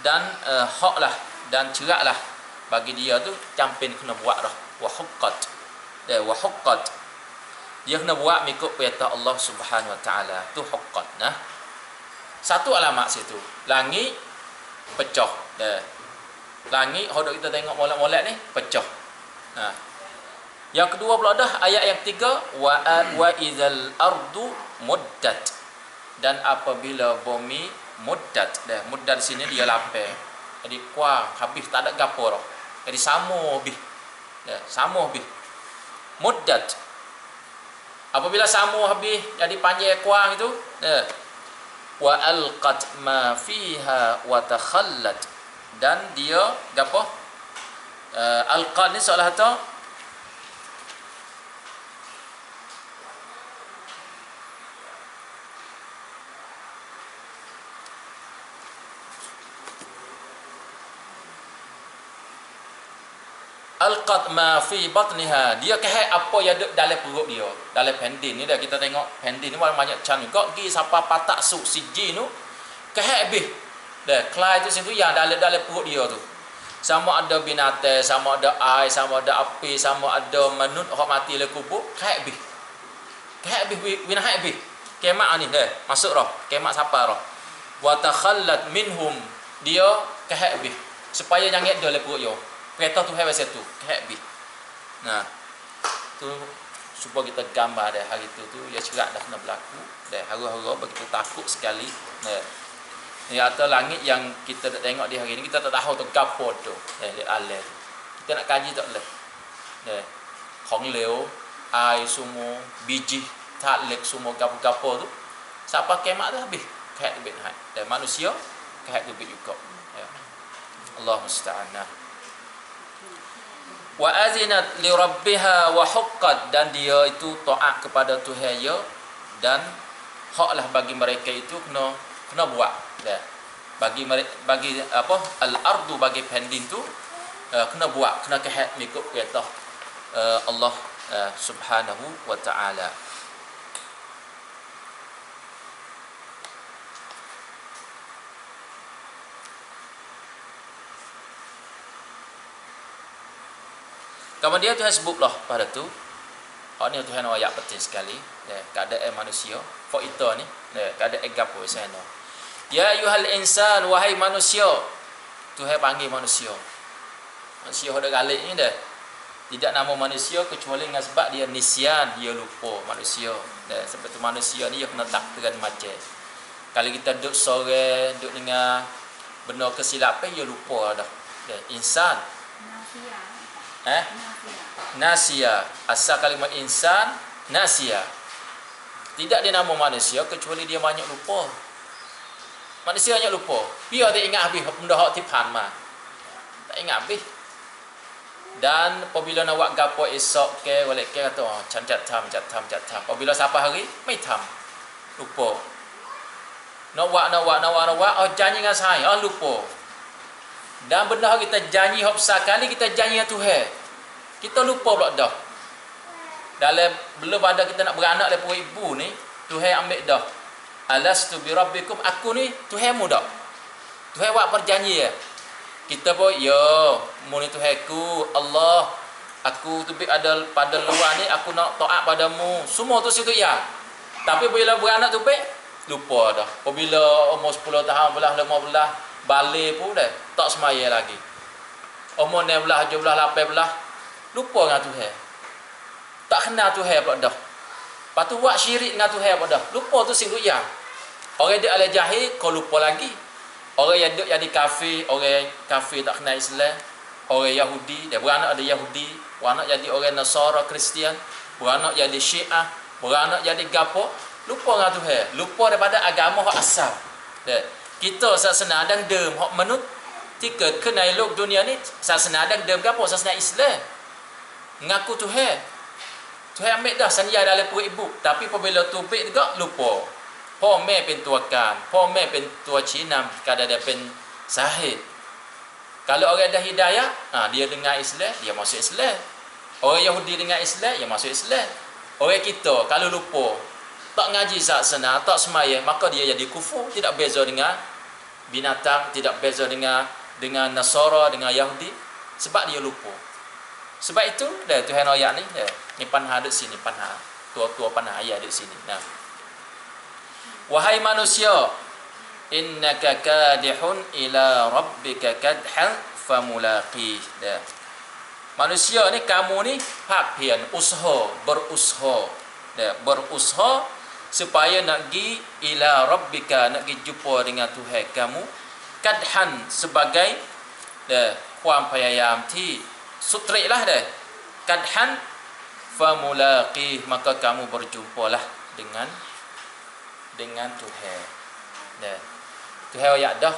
dan hak lah dan cerak lah bagi dia tu campin kena buat dah wa huqqat dia kena buat mengikut perintah Allah Subhanahu Wa Taala tu huqqat nah satu alamat situ langit pecah dah langit hodok kita tengok molek-molek ni pecah nah yang kedua pula dah ayat yang ketiga wa idzal ardu muddat dan apabila bumi muddat dah muddat di sini dia lapar jadi kuah habis tak ada gapo dah jadi sama habis muddat apabila samu habis jadi panjang kuang itu wa alqat ma fiha wa takhallat dan dia gapo alqat ni seolah tu alqat ma fi batniha dia kehek apa yang ada dalam perut dia dalam pendin ni dah kita tengok pendin ni banyak can juga gi siapa patak suk siji tu kehek habis dah kelai tu situ yang dalam perut dia tu sama ada binatang sama ada air sama ada api sama ada manut hok mati le kubur kehek habis binahak habis kemak ni dah masuk roh kemak siapa roh wa takhallat minhum dia kehek habis supaya jangan ada dalam perut dia kereta tu habis tu habis. Nah, tu supaya kita gambar dah hari tu ya cerak dah kena berlaku. Dah haru-haru begitu takut sekali. Nah. Ni atau langit yang kita tak tengok di hari ni kita tak tahu tu gapo tu. Aleh. Kita nak kaji tak leh. Nah. Hong leu air semua, biji, taklek semua gapo-gapo tu. Siapa kiamat tu habis. Kehat tu bid'ah. Dan manusia kehat tu bid'ah juga. Ya. Allah musta'an. Wa azinat li rabbiha wa huqqat, dan dia itu taat kepada Tuhan dia, dan haklah bagi mereka itu kena buat. Ya. Bagi apa al-ardu, bagi pendin tu kena buat, kena kehat mengikut perintah Allah subhanahu wa ta'ala. Kemudian Tuhan sebutlah pada tu, ni Tuhan ayat penting sekali, keadaan manusia, for itu ni, keadaan gapo sana. Ya ayyuhal insan, wahai manusia. Tuhan panggil manusia. Manusia ada galik ni dah. Tidak nama manusia kecuali dengan sebab dia nisyan, dia lupa manusia. Sebab tu manusia ni dia kena takkan macam. Kalau kita duduk sore, duduk dengar benda kesilapan, dia lupa dah. Insan. Nasia. Asal kalimat insan, nasia. Tidak dia nama manusia kecuali dia banyak lupa. Manusia banyak lupa. Biar dia ingat habis benda hak tipan mah. Tak ingat habis. Dan apabila nak buat gapo esok ke, boleh ke kata cancat tam. Apabila siapa hari, mai tam. Lupa. Nak buat, janji dengan saya, lupa. Dan benda kita janji hok sekali, kita janji dengan Tuhan. Kita lupa pula dah. Dalam belum ada kita nak beranak daripada ibu ni, Tuhan ambil dah. Alastu bi rabbikum, aku ni Tuhanmu dak. Tuhan buat perjanji ya. Kita pun ya, mu ni Tuhanku, Allah. Aku tu ada pada luar ni, aku nak taat padamu. Semua tu situ ya. Tapi bila beranak tu lupa dah. Apabila umur 10 tahun belah 15 balik pun dah tak semaya lagi. Umur 16, 17, 18 lupa dengan Tuhan. Tak kenal Tuhan pula dah. Lepas tu buat syirik dengan Tuhan pula dah. Lupa tu sing ya. Orang duk ala jahil kau lupa lagi. Orang yang duk jadi kafir, orang kafir tak kenal Islam, orang Yahudi, dia beranak ada Yahudi, beranak jadi orang Nasara, Kristian, beranak jadi Syiah, beranak jadi gapo, lupa dengan Tuhan, lupa daripada agama hak asal. Kita sasana dan dem hak menut tiket kena elok dunia ni, sasana dan dem gapo, sasana Islam. Ngaku Tuhan. Tuhan ambil dah sanjaya dalam perut ibu, tapi apabila tubik juga lupa. พ่อแม่เป็นตัวกลางพ่อแม่เป็นตัวชี้นำ kadang dia pen sahih. Kalau orang dah hidayah, dia dengar Islam, dia masuk Islam. Orang Yahudi dengar Islam, dia masuk Islam. Orang kita kalau lupa, tak ngaji saksana, tak semaya, maka dia jadi kufur, tidak beza dengan binatang, tidak beza dengan Nasara, dengan Yahudi, sebab dia lupa. Sebab itu dah Tuhan ayat ni panah ada sini, panah tua-tua panah ayat ada sini. Wahai manusia, innaka kadihun ila rabbika kadhan famulaqih. Manusia ni, kamu ni papian berusaha supaya nak pergi ila rabbika, nak pergi jumpa dengan Tuhan kamu, kadhan sebagai kuam payayam ti sutriklah kadhan famulaqih, maka kamu berjumpalah dengan Tuhan. Tuhan ayat dah.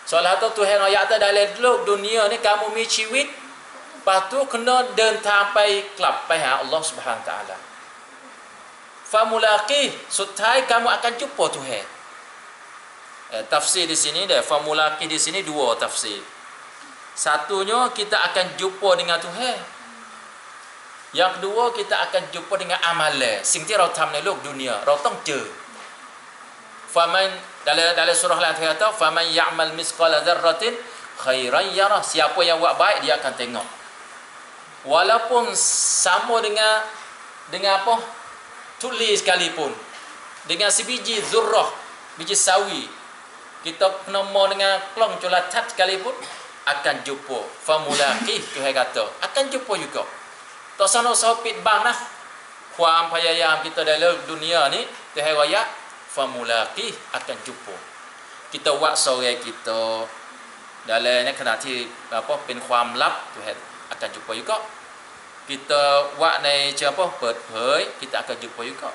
Soalah tu Tuhan ayat dah dalam dunia ni kamu mi ciwit, lepas tu kena dan sampai kelab pai Allah Subhanahu Wa Taala. Famulaqih, sutai kamu akan jumpa Tuhan. Tafsir di sini famulaqih di sini dua tafsir. Satunya kita akan jumpa dengan Tuhan. Yang kedua kita akan jumpa dengan amalan. Sing tiเราทำในโลกดุนยาเราต้องเจอ Faman dalam surah lain kata faman ya'mal misqala dzarratin khairan yarah, siapa yang buat baik dia akan tengok. Walaupun sama dengan apa? Tulis sekalipun. Dengan sebiji zurrah, biji sawi. Kita kena mau dengan klong colatat sekalipun akan jumpa. Famulaqih Tuhan kata, akan jumpa juga. Tak sana sopit bang nah. Kuam payayam kita dalam dunia ni Tuhan raya famulaqih akan jumpa. Kita buat sore kita dalam ni kena ti apa penความลับ Tuhan akan jumpa juga. kita buat ni apa ber-ber, kita akan jumpa juga.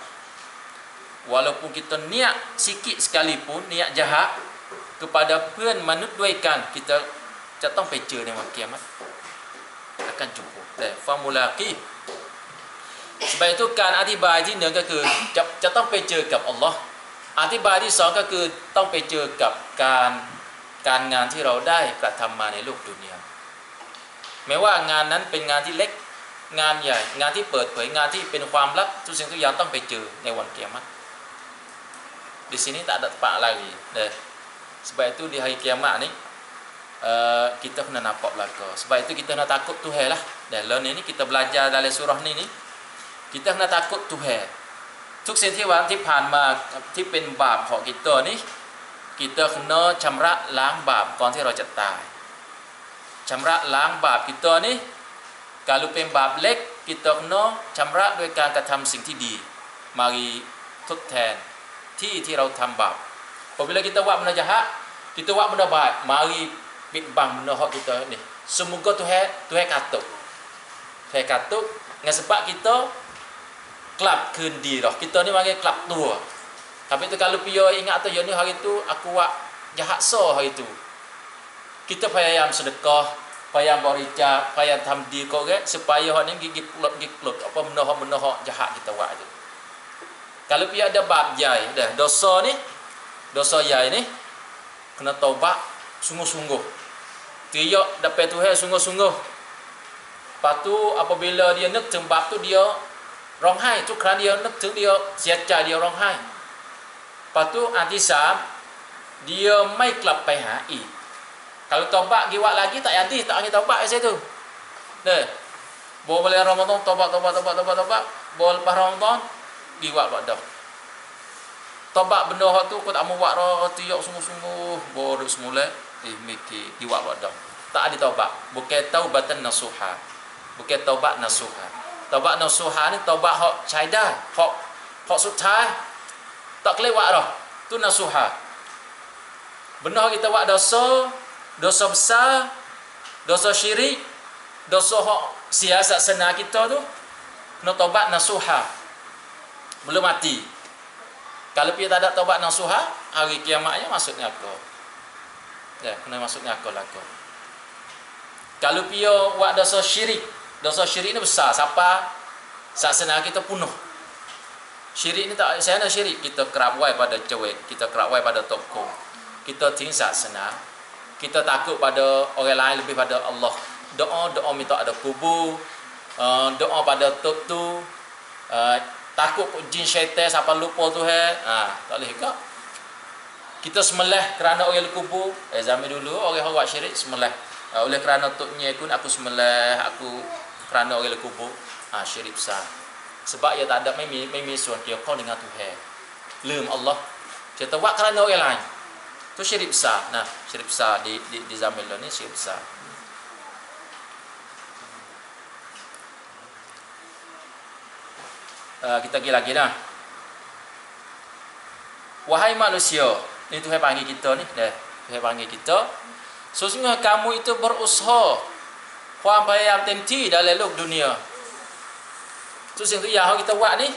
Walaupun kita niat sikit sekalipun, niat jahat kepada พื่อนมนุษย์ด้วยกัน kita จะต้องไปเจอในวันกิยามะห์ akan jumpa. Dan famulaqi. Sebab ituการอธิบายที่หนึ่งก็คือจะต้องไปเจอกับอัลลอฮ์อธิบายที่สองก็คือต้องไปเจอกับการงานที่เราได้กระทำมาในโลกดุนยาแม้ว่างานนั้นเป็นงานที่เล็กงานใหญ่งานที่เปิดเผยงานที่เป็นความลับทุกสิ่งทุกอย่างต้องไปเจอในวันกิยามะห์ di sini tak ada tempat lagi. Sebab itu di hari kiamat ni kita kena nampak belaka. Sebab itu kita nak takut Tuhan lah. Dan learn ini kita belajar dalam surah ni kita kena takut Tuhan. ทุกสิ่งที่วันที่ผ่านมาที่เป็นบาปของkita ni kita kena ชำระล้างบาปก่อนที่เราจะตาย ชำระล้างบาป kita ni kalau เป็นบาปเล็ก kita kena ชำระด้วยการกระทำสิ่งที่ดี mari ทดแทนที่เราทำบาป apabila kita buat benda jahat, kita buat benda baik, mari bit bang benda hak kita ni. Semoga Tuhan katuk. Tuhan katuk dengan sebab kita kelabคืนดีdah. Kita ni mari kelab tua. Tapi tu kalau pia ingat tu ni hari tu aku buat jahat so hari tu. Kita payah sedekah, payah bericak, payah ทำดี korek supaya hak ni gigi plot apa benda hak jahat kita buat tu. Kalau pia ada bab jai dah dosa ni, dosa jai ni kena taubat sungguh-sungguh. Dia dapat Tuhan sungguh-sungguh. Lepas tu apabila dia นึกถึง bab tu dia ร้องไห้ทุกครั้ง dia นึกถึง dia เสียใจ dia ร้องไห้ Lepas tuอันที่ 3 dia ไม่กลับไปหาอีก Kalau taubat pergi buat lagi tak jadi, tak pergi taubat kat situ. Dah. Boleh Ramadan taubat. Boleh lepas Ramadan pergi buat dah. Taubat benda hak tu kau tak mau buat dah, tiap sungguh-sungguh, baru semula mikir pergi buat dah. Tak ada taubat. Bukan taubatan nasuha. Bukan taubat nasuha. Taubat nasuha ni taubat hak caida, hak สุดท้าย tak kelewat dah. Tu nasuha. Benda kita buat dosa besar, dosa syirik, dosa hak siasat senang kita tu, kena taubat nasuha. Belum mati. Kalau dia tak ada taubat nasuha, hari kiamatnya masuk neraka. Ya, kena masuk neraka lah kau. Kalau dia buat dosa syirik ni besar. Siapa saksana kita punuh. Syirik ni tak saya nak syirik, kita kerabwai pada cewek, kita kerabwai pada toko. Kita ting saksana. Kita takut pada orang lain lebih pada Allah. Doa minta ada kubur, doa pada tok tu, takut jin syaitan siapa lupa Tuhan. Tak boleh ke? Kita sembelih kerana orang kubur. Zaman dulu orang buat syirik sembelih. Oleh kerana toknya pun aku sembelih, aku kerana orang kubur. Syirik besar. Sebab ia tak ada mai suan dia kau dengan Tuhan. Lem Allah. Kita buat kerana orang lain. Tu syirik besar. Nah, syirik besar di zaman ni syirik besar. Kita pergi lagi dah. Wahai manusia, ni Tuhan panggil kita ni, dah. Tuhan panggil kita. Sesungguhnya kamu itu berusaha,ความพยายามเต็มที่ dalam lok dunia. Tu yang tu yang kita buat ni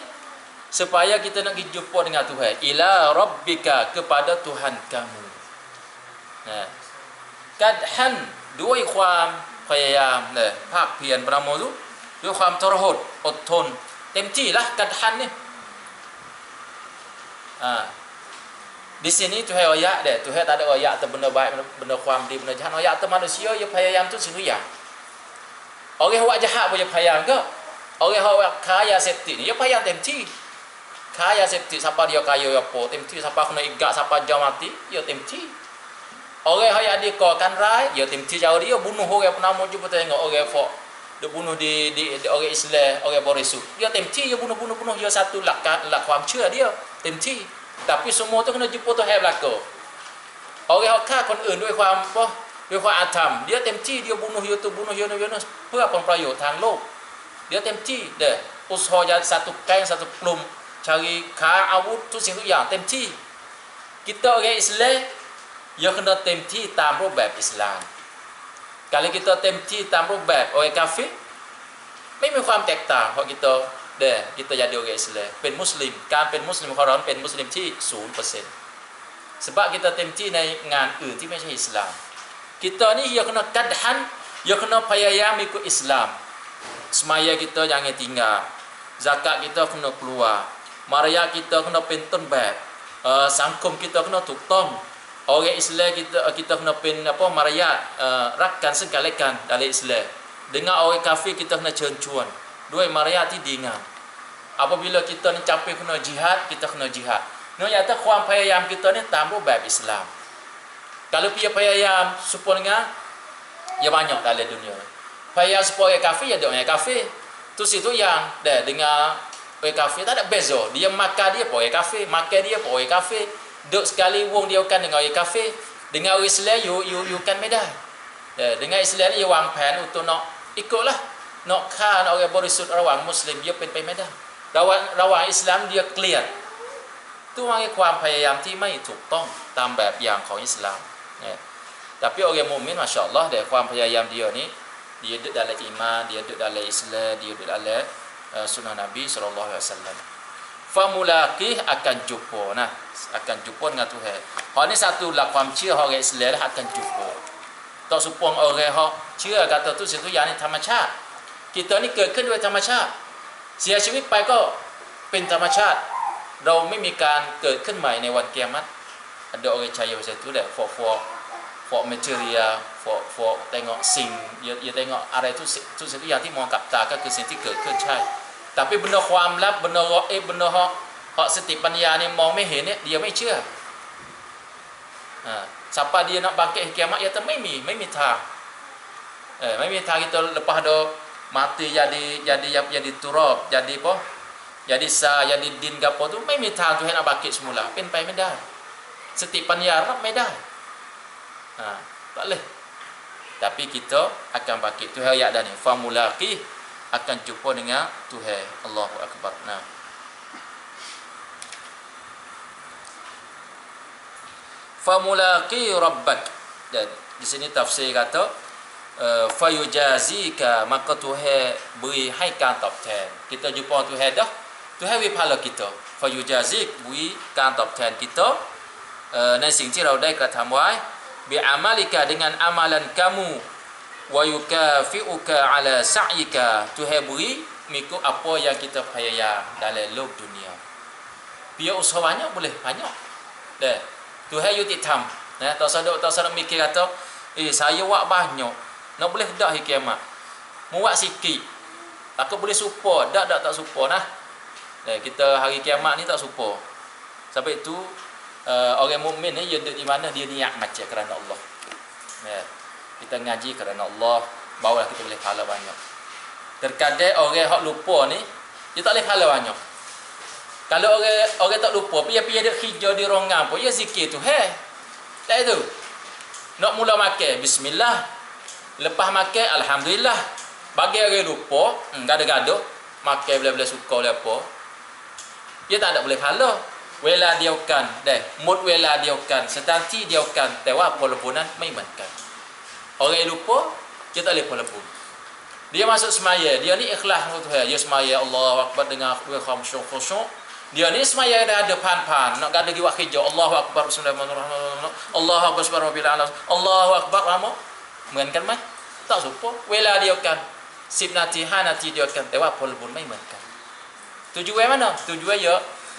supaya kita nak jumpa dengan Tuhan. Ila rabbika, kepada Tuhan kamu. Kadhan ด้วยความพยายามภาคเพียรประโมทุด้วยความทรหดอดทนเต็มที่lah kadhan ni. Di sini Tuhan ayat dia. Tuhan tak ada ayat atau benda baik, bendaความดี, benda jahat. Ayat tu manusia dia payayam tu sendiri. Orang buat jahat pun dia payayam ke? Orang buat kaya septik ni dia payayam เต็มที่ Kaya septik siapa dia kaya apa เต็มที่ siapa kena igat, siapa jam mati, dia เต็มที่ Orang yang dia kokan rai, dia เต็มที่ jauh dia bunuh orang penama jumpa tengok orang fok. Dia bunuh di orang Islam, orang berisu. Dia เต็มที่ dia bunuh dia satu lakความเชื่อ dia เต็มที่ Tapi semua tu kena jumpa Tuhan belaka. Orang yangฆ่าคนอื่นด้วยความapa? ด้วยความอาธรรม dia เต็มที่ dia bunuh dia tu bunuh diaเพื่อผลประโยชน์ทางโลก dia เต็มที่ dah usaha jadi satu kain satu pelum cari kah awut tuสิ่งทุกอย่างเต็มที่ kita orang Islam dia kena เต็มที่ ตามรูปแบบอิสลาม kalau kita เต็มที่ ตามรูปแบบorang kafir ไม่มีความแตกต่างเพราะkita jadi orang Islam เป็นมุสลิมการเป็นมุสลิมของเราเป็นมุสลิมที่ 0% sebab kita เต็มที่ในงานอื่นที่ไม่ใช่อิสลาม kita ni ya kena kadhan ya kena payayam ikut Islam semaya kita jangan tinggal zakat kita kena keluar maraya kita kenaเป็นต้นแบบ สังคม kita kena ถูกต้อง orang Islam kita kena เป็น marayat รักกันซึ่งกันและกัน dalam Islam dengan orang kafir kita kena เชิญชวนด้วยมารยาทที่ดีงาม apabila kita ni capai kena jihad kita kena jihad เนื่องจากความพยายาม kita ni ตามรูปแบบอิสลาม kalau dia payayam supaya ya banyak dalam dunia payayam supaya kafir ya ada orang kafir tu situ yang dengan orang kafir tak ada beza dia makan dia pun orang kafir makan dia pun orang kafir duduk sekali wong dia kan dengan orang kafir dengan orang Islam you kan medan dengan Islam ni dia วางแผน untuk nak ikutlah nak khan orang berisut ระหว่างมุสลิม dia เป็นไปไม่ได้ระหว่างอิสลาม dia clear tu orang ความพยายามที่ไม่ถูกต้องตามแบบอย่างของอิสลาม tapi orang mukmin masya-Allah แต่ความพยายาม dia ni dia duduk dalam iman dia duduk dalam Islam dia duduk dalam sunnah Nabi sallallahu alaihi wasallam famulaqih akan jumpa akan jumpa dengan Tuhan hak ni satu lah ความเชื่อ orang Islam akan jumpa tak supang orang hak เชื่อ kata tu situ yang ni ธรรมชาติ kita ni เกิดขึ้นด้วยธรรมชาติ เสียชีวิตไปก็เป็นธรรมชาติ เราไม่มีการเกิดขึ้นใหม่ในวันกิยามะฮ์ ada orang percaya macam tu dah for material for tengok sing dia tengok ada tu satu yangที่มองกับตาก็คือสิ่งที่เกิดขึ้นใช่ tapi บรรดาความลับบรรดาบรรดาฮะสติปัญญานี่มองไม่เห็นเนี่ย dia ไม่เชื่อ siapa dia nak bangkit hari kiamat ya tak ไม่มีทาง ไม่มีทาง kita lepas dah mati jadi turab jadi apa jadi sa jadi din gapo tu ไม่มีทาง Tuhan nak bangkit semula เป็นไปไม่ได้ สติปัญญารับไม่ได้ tak boleh tapi kita akan bangkit Tuhan ayat dah ni famulaqih akan jumpa dengan Tuhan Allahu akbar famulaqi rabbak dan di sini tafsir kata fayujazika maka Tuhan beri hai การตอบแทน kita jumpa Tuhan dah Tuhan beri pahala kita fayujazik beri การตอบแทน kita ในสิ่งที่เราได้กระทำไว้ bi'amalika dengan amalan kamu wa yukafi'uka ala sa'yika Tuhan beri mengikut apa yang kita payayam dalam lub dunia biar usaha banyak boleh banyak dah Tuhan you tik tham tak sadar mikir kata saya buat banyak nak boleh dak hari kiamat buat sikit takut boleh support tak support kita hari kiamat ni tak support sampai itu orang mukmin ni dia duduk di mana dia niat macam kerana Allah kita ngaji kerana Allah barulah kita boleh pahala banyak terkadang orang hak lupa ni dia tak boleh pahala banyak kalau orang tak lupa dia ada hijau di rongang pun dia zikir tu tak itu nak mula makan bismillah lepas makan alhamdulillah bagi orang lupa gaduh-gaduh makan bila-bila suka boleh apa dia tak ada boleh pahala เวลาเดียวกันหมดเวลาเดียวกันสถานที่เดียวกันแต่ว่าผลบุญนั้นไม่เหมือนกัน orang lupa dia tak boleh ผลบุญ dia masuk semaya dia ni ikhlas untuk Tuhan dia semaya Allahu akbar dengan khusyuk dia ni semaya dah ada pan nak gaduh gi wakil hijau Allahu akbar bismillahirrahmanirrahim Allahu akbar subhanallah Allahu akbar lama เหมือนกันไหม tak serupa เวลาเดียวกัน10 นาที 5 นาทีเดียวกันแต่ว่าผลบุญไม่เหมือนกัน tujuan mana tujuan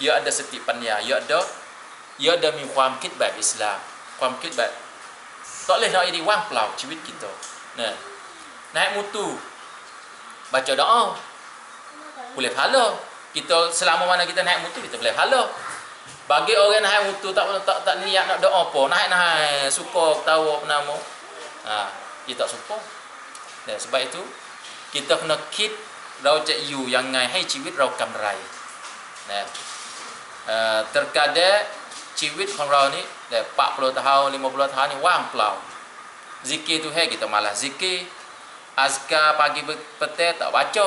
ia ada setiปัญญา ia ada มีความคิดแบบอิสลามความคิดแบบtak boleh nak jadi ว่างเปล่าชีวิต kita naik mutu baca doa boleh pahala kita selama mana kita naik mutu kita boleh pahala bagi orang naik mutu tak niat nak doa apa naik suka tahu apa nama dia tak suka sebab itu kita kenaคิดเราจะอยู่ยังไงให้ชีวิตเรากำไร terkadang ชีวิตของเรานี่40 tahun 50 tahun ni ว่างเปล่า zikir tu kita malas zikir azkar pagi petang tak baca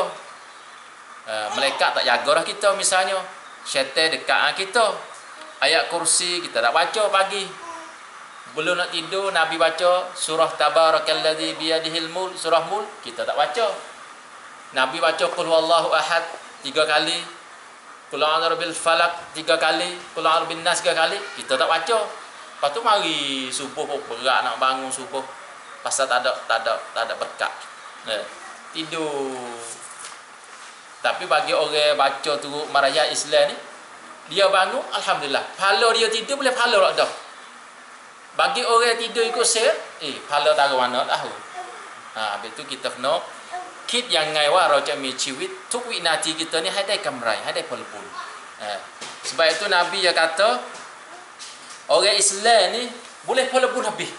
malaikat tak jaga dah kita misalnya syaitan dekat kita ayat kursi kita tak baca pagi belum nak tidur Nabi baca surah tabarakalladzi biyadihil mulk surah mulk kita tak baca Nabi baca qul huwallahu ahad 3 kali, qul a'udzu birabbil falaq 3 kali, qul a'udzu bin nas 3 kali, kita tak baca. Lepas tu mari subuh berat nak bangun subuh. Pasal tak ada berkat. Tidur. Tapi bagi orang baca turut marayat Islam ni, dia bangun alhamdulillah. Pahala dia tidur boleh pahala tak dah. Bagi orang tidur ikut saya, pahala taruh mana tahu. Habis tu kita kena คิดยังไงว่าเราจะมีชีวิตทุกวินาที kita ni ให้ได้กำไรให้ได้ผลบุญ sebab itu Nabi dia kata orang Islam ni bolehผลบุญ habis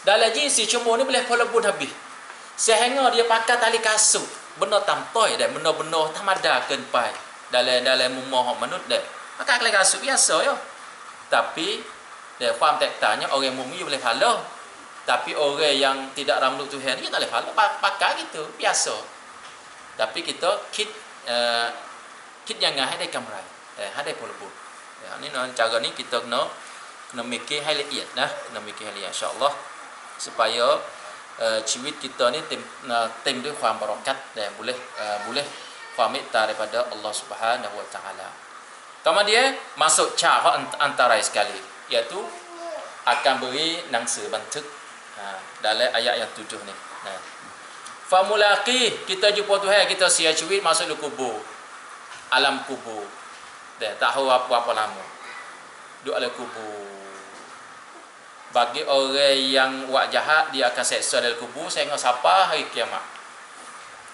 dalam jinsi cuma ni bolehผลบุญ habis sehingga dia pakai tali kasut benda tamtoi dan benda-bendaธรรมดา เกินไป dalam muka manusia dah pakai tali kasut biasa ya tapi dia faham tektanya orang mukmin boleh pahala. Tapi orang yang tidak ramluk Tuhan ni tak boleh pahala, pakai gitu biasa. Tapi kita kit yangให้ได้กำไรให้ได้ผลบุญ นี่cara ni kita kena mikir ให้ละเอียดนะ kena mikir ให้ละเอียด insya-Allah supaya ชีวิต kita ni เต็มด้วยความบารอกัต dan boleh ความเมตตา daripada Allah Subhanahu Wa Taala. Kemudian masuk cara antara sekali iaitu akan beri หนังสือบันทึก dalam ayat yang 7 ni. Famulaqi, kita jumpa Tuhan, kita sia cuit masuk ke kubur. Alam kubur. Dah tahu apa lama. Duduk dalam kubur. Bagi orang yang buat jahat, dia akan seksa dalam kubur sehingga siapa hari kiamat.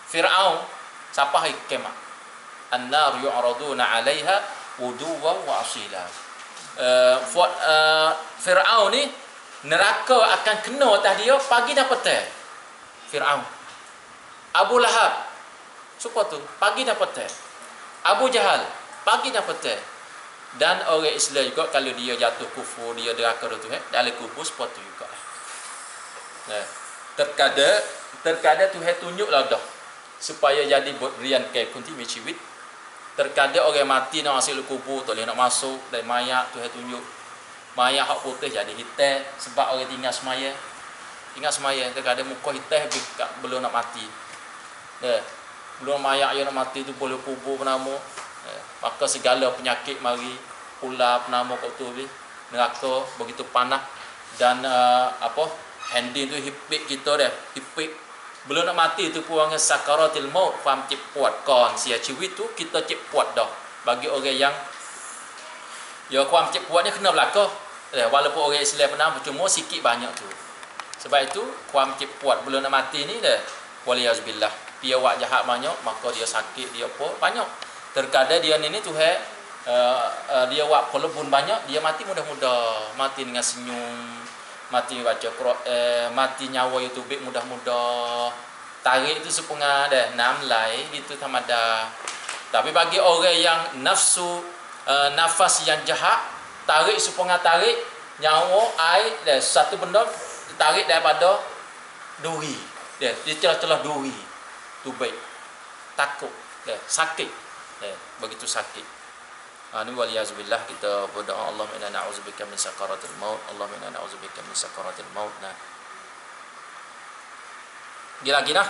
Firaun siapa hari kiamat. An-nar yu'raduna 'alaiha wuduwan wa asila. Firaun ni neraka akan kena atas dia pagi dan petang. Firaun, Abu Lahab, siapa tu? Pagi dan petang. Abu Jahal, pagi dan petang. Dan orang Islam juga kalau dia jatuh kufur, dia deraka tu dalam kubur seperti juga. Terkadang Tuhan tunjuklah dah supaya jadi berian ke kuntiชีวิต. Terkadang orang mati nak masuk kubur, tak boleh nak masuk dari mayat, Tuhan tunjuk mayat hak putih jadi hitam sebab orang tinggal semaya. Terkadang muka hitam habis belum nak mati. Belum mayat yang nak mati tu boleh kubur penama. Maka segala penyakit mari ular penama kat tu habis. Neraka begitu panas dan handing tu hipik kita dah. Hipik belum nak mati tu puang sakaratil maut, faham cip puat kon sia ชีวิต tu kita cip puat dah. Bagi orang yang ya kuam cip puat ni kena berlaku. Walaupun orang Islam pernah cuma sikit banyak tu. Sebab itu kuam cip puat belum nak mati ni dah. Waliyazubillah. Dia buat jahat banyak maka dia sakit dia apa banyak. Terkadang dia ni Tuhan dia buat pelebun banyak, dia mati mudah-mudah, mati dengan senyum, mati baca Quran, mati nyawa itu baik mudah-mudah. Tarik itu sepengah dah, namlai itu thamada. Tapi bagi orang yang nafas yang jahat, tarik sepengah tarik nyawa air dan satu benda tarik daripada duri. Dia celah-celah duri. Tu baik. Takut, sakit. Begitu sakit. Ini waliyazubillah kita berdoa Allahumma inna na'udzubika min sakaratil maut. Allahumma inna na'udzubika min sakaratil maut. Nah. Gila-gila.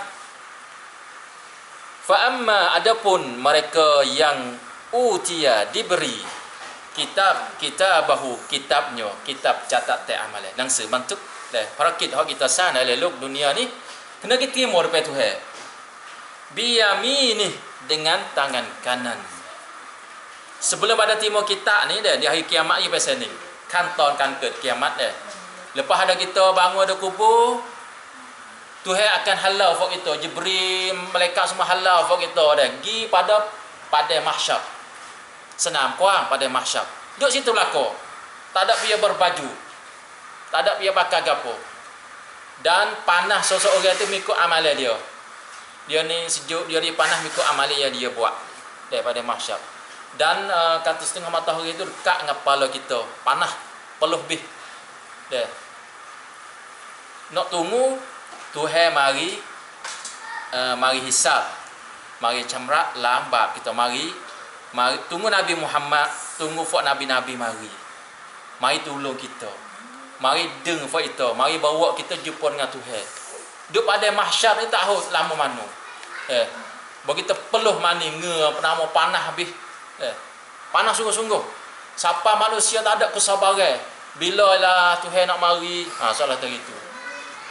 Fa amma adapun mereka yang utia diberi kitabahu kitabnya, kitab catat tak amalan, หนังสือบันทึก ภารกิจของkita sah dalam lok dunia ni kena kita terima daripada Tuhan. Biyamini dengan tangan kanan. Sebelum pada timur kita ni dah di hari kiamat ni pasal ni. Kanton kan ke kiamat dah. Lepas ada kita bangun ada kubur, Tuhan akan halau fak kita, Jibril, malaikat semua halau fak kita dah. Gi pada mahsyar. Senam kuang pada mahsyar. Duduk situ belaka. Tak ada dia berbaju. Tak ada dia pakai gapo. Dan panas sosok orang tu mengikut amalan dia. Dia ni sejuk, dia ni panas mengikut amalan yang dia buat daripada mahsyar. Dan kata setengah matahari itu dekat dengan kepala kita, panas peluh bih. Dah. Nak tunggu Tuhan mari hisab, mari camrak lambat kita mari tunggu Nabi Muhammad, tunggu fak nabi-nabi mari tolong kita, mari deng fak kita, mari bawa kita jumpa dengan Tuhan. Duduk pada mahsyar ni tak tahu lama mana. Begitu peluh mani penama panah habis. Panah sungguh-sungguh. Siapa manusia tak ada kesabaran. Bila lah Tuhan nak mari, soalan itu.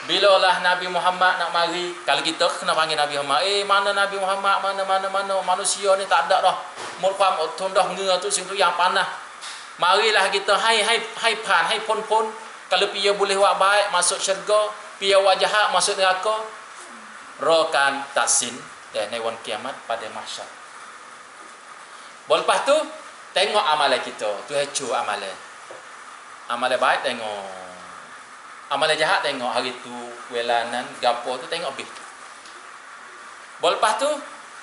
Bila lah Nabi Muhammad nak mari, kalau kita kena panggil Nabi Muhammad, mana Nabi Muhammad, mana manusia ni tak ada dah. Mulkam tundah tu sing tu yang panah. Marilah kita hai pan, hai pon. Kalau dia boleh buat baik masuk syurga, dia buat jahat masuk neraka. Rokan taksin dan hewan kiamat pada mahsyar. Lepas tu tengok amalan kita, tu hecu amalan. Amalan baik tengok. Amalan jahat tengok hari tu welanan gapo tu tengok habis. Lepas tu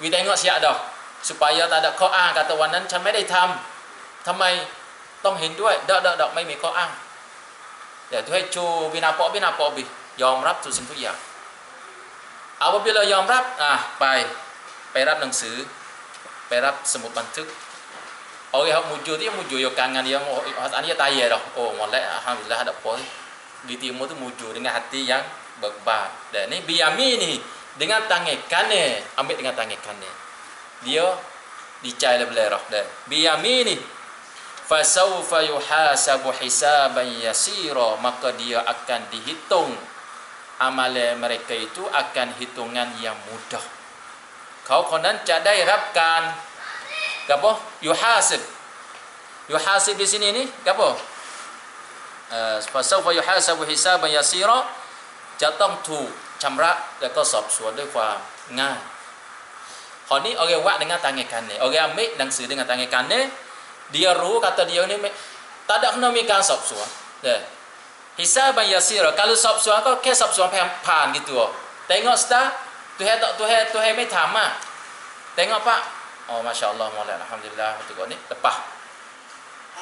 we tengok siap dah supaya tak ada Quran kataวันนั้นฉันไม่ได้ทำทำไมต้องเห็นด้วยเดาไม่มีข้ออ้างแต่tu hecu we nampak habis ยอมรับทุกสิ่งทุกอย่าง apabila ยอมรับไปรับหนังสือไปรับสมุดบันทึก orang hak mujur yo kangen dia hati dia tayar dah. Oh molek alhamdulillah ada pol di timur tu mujur dengan hati yang berbar. Dan ni biami ni dengan tangan kanan, ambil dengan tangan kanan. Dia dicai belerah dah. Biami ni fasawfa yuhasabu hisaban yasira, maka dia akan dihitung amalan mereka itu akan hitungan yang mudah. Kau konan cadai rabkan gapo yuhasib di sini ni gapo fasawfa yuhasabu hisaban yasira จะต้องถูกชำระแล้วก็สอบสวนด้วยความง่ายคราวนี้ orang buat dengan tangan kanan orang ambil หนังสือ dengan tangan kanan dia รู้ kata dia ni tak ada kena mikir สอบสวน hisaban yasira kalau สอบสวนก็แค่สอบสวนผ่านgitu tengok start Tuhanไม่ถามอ่ะ tengok pak oh masya-Allah molek alhamdulillah betul ni lepas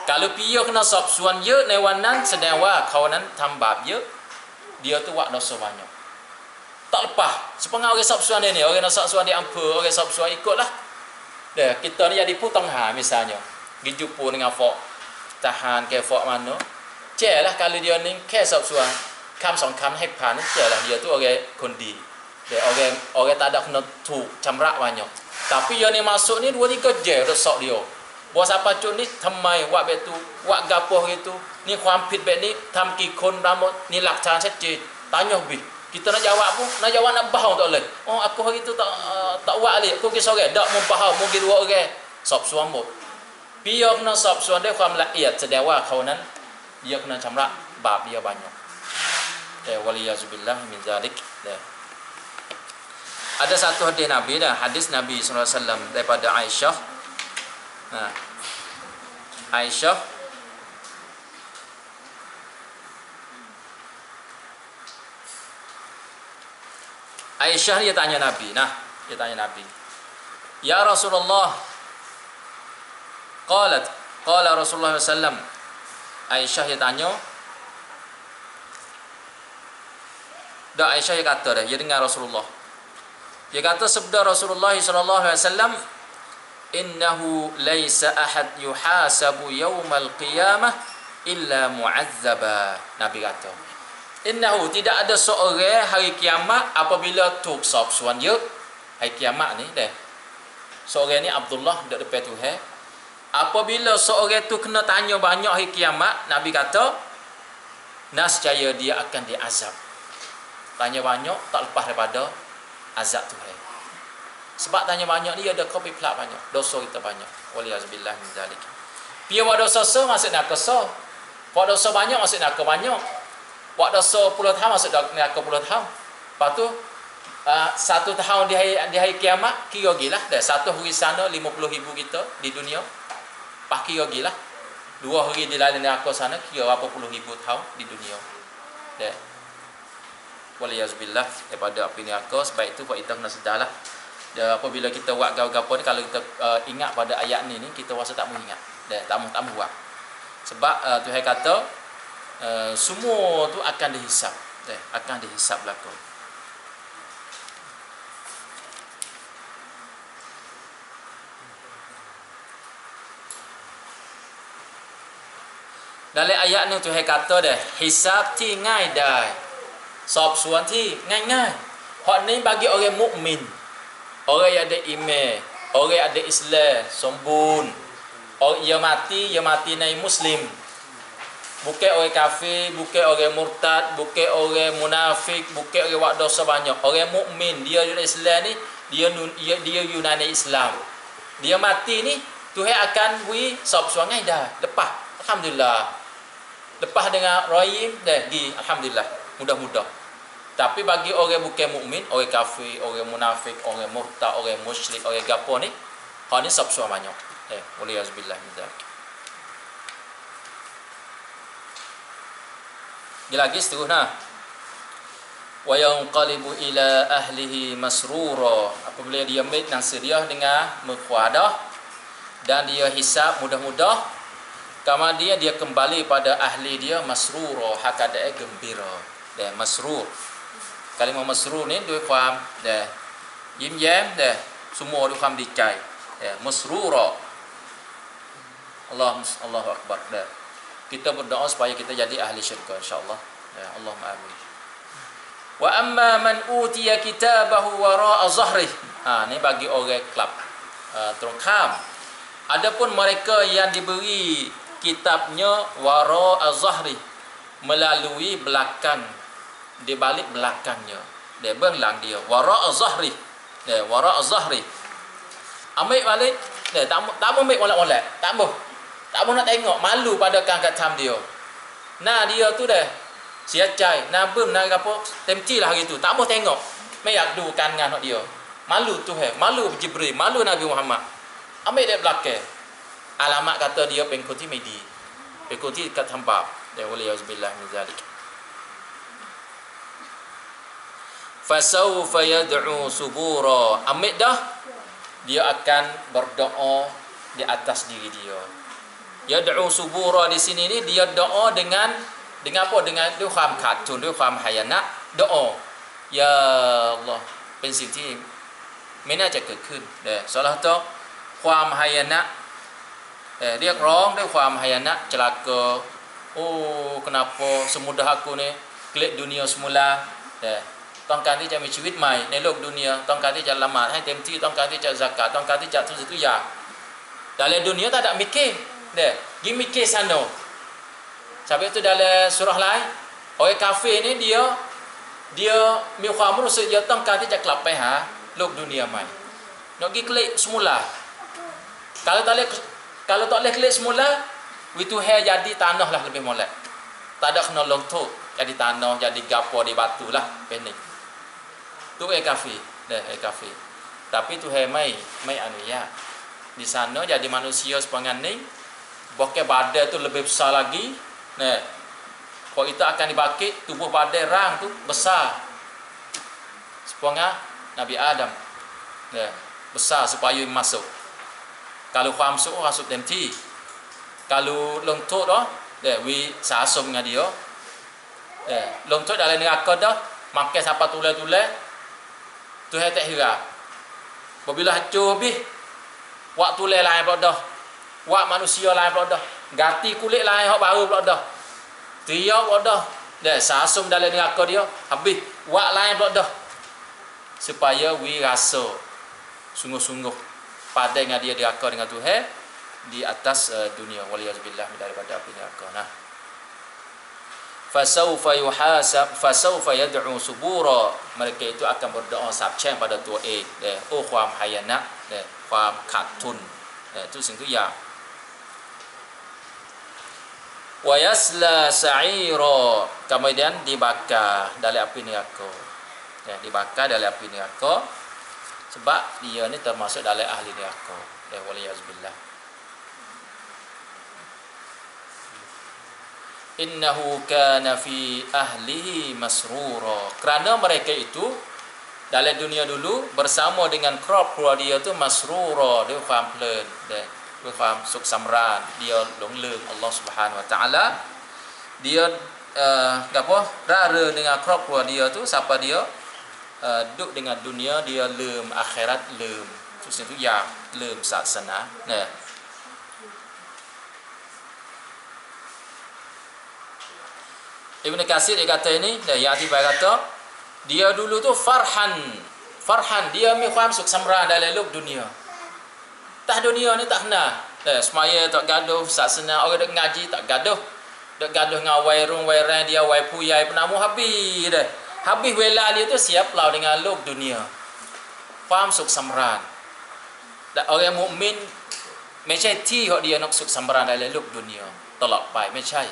kalau dia kena สอบสวนเยอะในวันนั้นแสดงว่าเขานั้นทำบาปเยอะ dia tu buat dosa banyak tak lepas sepengah orang สอบสวนdia ni orang nak สอบสวน dia ampa orang สอบสวน ikutlah dah kita ni jadi putang misalnya pergi jumpa dengan fok tahan ke fok mana celah kalau dia ni ke สอบสวน คำ 2 คำ ให้ผ่าน celah dia tu orang คนดี dia orang tak ada kena ถูกชำระ banyak tapi yang ni masuk ni 2-3 je rosak dia buat siapa cun ni ทำไม buat betu buat gapo gitu ni ความผิดแบบนี้ทำกี่คนรำนี่หลักฐานชัดเจน tanya lebih kita nak jawab pun nak jawab nak bahang tak boleh oh aku hari tu tak buat alik aku pergi sore tak mau bahang mau pergi 2 orang สอบสวนหมด dia kena สอบสวนด้วยความละเอียดแสดงว่าเขานั้น dia kena ชำระบาป dia banyak waliyazubillah min zalik ada satu hadis Nabi hadis Nabi SAW daripada Aisyah Aisyah dia tanya Nabi. Ya Rasulullah. Qala Rasulullah SAW. Aisyah dia tanya. Aisyah dia kata dia dengar Rasulullah. Dia kata sabda Rasulullah SAW, innahu laysa ahad yuhasabu yawmal qiyamah illa mu'azzaba. Nabi kata, innahu tidak ada seorang hari kiamat apabila tu sop suan dia hari kiamat ni dah. Seorang ni Abdullah dak depan Tuhan. Apabila seorang tu kena tanya banyak hari kiamat, Nabi kata nascaya dia akan diazab. Tanya banyak tak lepas daripada azab Tuhan. Sebab tanya banyak ni ada kopi pelak banyak, dosa kita banyak. Waliyazubillah min zalik. Dia buat dosa masuk neraka so. Buat dosa banyak masuk neraka banyak. Buat dosa 10 tahun masuk neraka 10 tahun. Lepas tu 1 tahun di hari kiamat kira gilah dah. 1 hari sana 50,000 kita di dunia. Lepas kira gilah 2 hari di lain neraka sana kira berapa puluh ribu tahun di dunia. Dah. Waliyazubillah daripada api neraka. Sebab itu kita kena sedarlah. Apabila kita buat gapo-gapo ni, kalau kita ingat pada ayat ni kita rasa tak mau ingat. Dah, tak mau buat. Sebab Tuhan kata semua tu akan dihisap. Akan dihisap belaka. Dalam ayat ni Tuhan kata dah, hisap ti ngai dah. Sop suan ti ngai-ngai. Hak ni bagi orang mukmin. orang yang ada iman, orang yang ada Islam sembun, orang yang mati naik muslim, bukan orang kafir, bukan orang murtad, bukan orang munafik, bukan orang buat dosa banyak, orang mukmin, dia ada Islam ni, dia Yunani Islam, dia mati ni Tuhan akan beri sab suangai dah lepas, alhamdulillah, lepas dengan rahim dah gi, alhamdulillah, mudah-mudah. Tapi bagi orang bukan mukmin, orang kafir, orang munafik, orang murtad, orang musyrik, orang gapo ni, hak ni sab suang banyak. Waliyazbillah min dzalik. Dia lagi seterusnya. Wa yanqalibu ila ahlihi masrura. Apabila dia ambil nasir dia dengan mukhawadah dan dia hisab mudah-mudah, kemudian dia kembali pada ahli dia masrura, hakada gembira. Dan masrur. Kalimah masrur ni dia faham dah. Yim-yam dah. Semua dia faham dicai. Masrura. Allahu akbar dah. Kita berdoa supaya kita jadi ahli syurga insya-Allah. Ya, Allahumma amin. Wa amma man utiya kitabahu wara'a zahrih. Ni bagi orang kelab. Terungkam. Adapun mereka yang diberi kitabnya wara'a zahrih, melalui belakang, di balik belakangnya. Dia belang dia wara'a zahrih. Dia wara'a zahrih. Ambil balik, dia tak ambil molek-molek. Tak mau nak tengok, malu pada kangkat dia. Nah dia tu dah siacai, nabum nak apa, temtilah hari tu. Tak mau tengok. Mayak dukan dengan dia. Malu tu malu Jibril, malu Nabi Muhammad. Ambil dia belakang. Alamat kata dia pengikuti medi. Pengikuti kat hamba. Ya waliyazbillah min zalik. Fasawfa yad'u subura. Ambil dah, dia akan berdoa di atas diri dia. Yad'u subura di sini ni dia doa dengan apa? Dengan dia faham katun, dia faham hayana, doa. Ya Allah, pensil ti manaจะเกิดขึ้น salah tu faham hayana, dia rong dia faham hayana celaka. Oh, kenapa semudah aku ni klik dunia semula. ต้องการที่จะมีชีวิตใหม่ในโลกดุนยาต้องการที่จะละหมาดให้เต็มที่ต้องการที่จะzakatต้องการที่จะทุกสิ่งทุกอย่าง dalam dunia tak ada mikir dia gi mikir sana. Sebab itu dalam surah lain orang kafir ni diaมีความรู้สึกdia ต้องการที่จะกลับไปหาโลกดุนยาใหม่ nak gi klik semula. Kalau tak boleh klik semula, itu jadi tanah lah lebih molek. Tak ada kena lontok jadi tanah, jadi gapo di batu lah pening. Tu kafir, kafir. Tapi tu mai anuya. Di sana jadi manusia sepanjang ni, bokeh badan tu lebih besar lagi. Nah, kalau kita akan dibakit tubuh badan rang tu besar. Sepanjang Nabi Adam. Nah, besar supaya masuk. Kalau masuk masuk temti. Kalau lontok dah, wi sasum dengan dia. Lontok dalam neraka dah, makan siapa tulah-tulah. Tuhan tak hira. Apabila hancur habis, wak tulah lain pula dah. Wak manusia lain pula dah. Ganti kulit lain hak baru pula dah. Tiap pula dah. Sasum dalam neraka dia, habis wak lain pula dah. Supaya we rasa sungguh-sungguh padan dengan dia neraka dengan Tuhan di atas dunia. Waliyazbillah daripada api neraka. Nah. Fasawfa yuhasab fasawfa yad'u subura. Mereka itu akan berdoa sabcang pada Tuhan. Ohความหายนะ ความขาดทุน ทุกสิ่งทุกอย่าง wa yasla sa'ira. Kemudian dibakar dalam api neraka. Dibakar dalam api neraka sebab dia ni termasuk dalam ahli neraka. Waliyazbillah. Innahu kana fi ahlihi masrura. Kerana mereka itu dalam dunia dulu bersama dengan keluarga dia tu masrura, dia faham pelan, dia faham suk samran, dia longleng Allah Subhanahu Wa Taala. Dia apa? Rara dengan keluarga dia tu siapa dia duduk dengan dunia dia lem akhirat lem. Sesuatu yang lem saksana. Nah. Ibn Katsir dia kata ini, yang Atibai kata, dia dulu tu Farhan, dia miความสุขสำราญdalam hidup dunia. Tah dunia ni tak kena. Semaya tak gaduh, saksana orang duk ngaji tak gaduh. Duk gaduh dengan wai rung, wai ran dia, wai puyai penamu habis dah. Habis wela dia tu siap lau dengan hidup dunia. ความสุขสำราญ Dan orang mukmin ไม่ใช่ที่เขาdia nak suk sambran dalam hidup dunia ตลอดไปไม่ใช่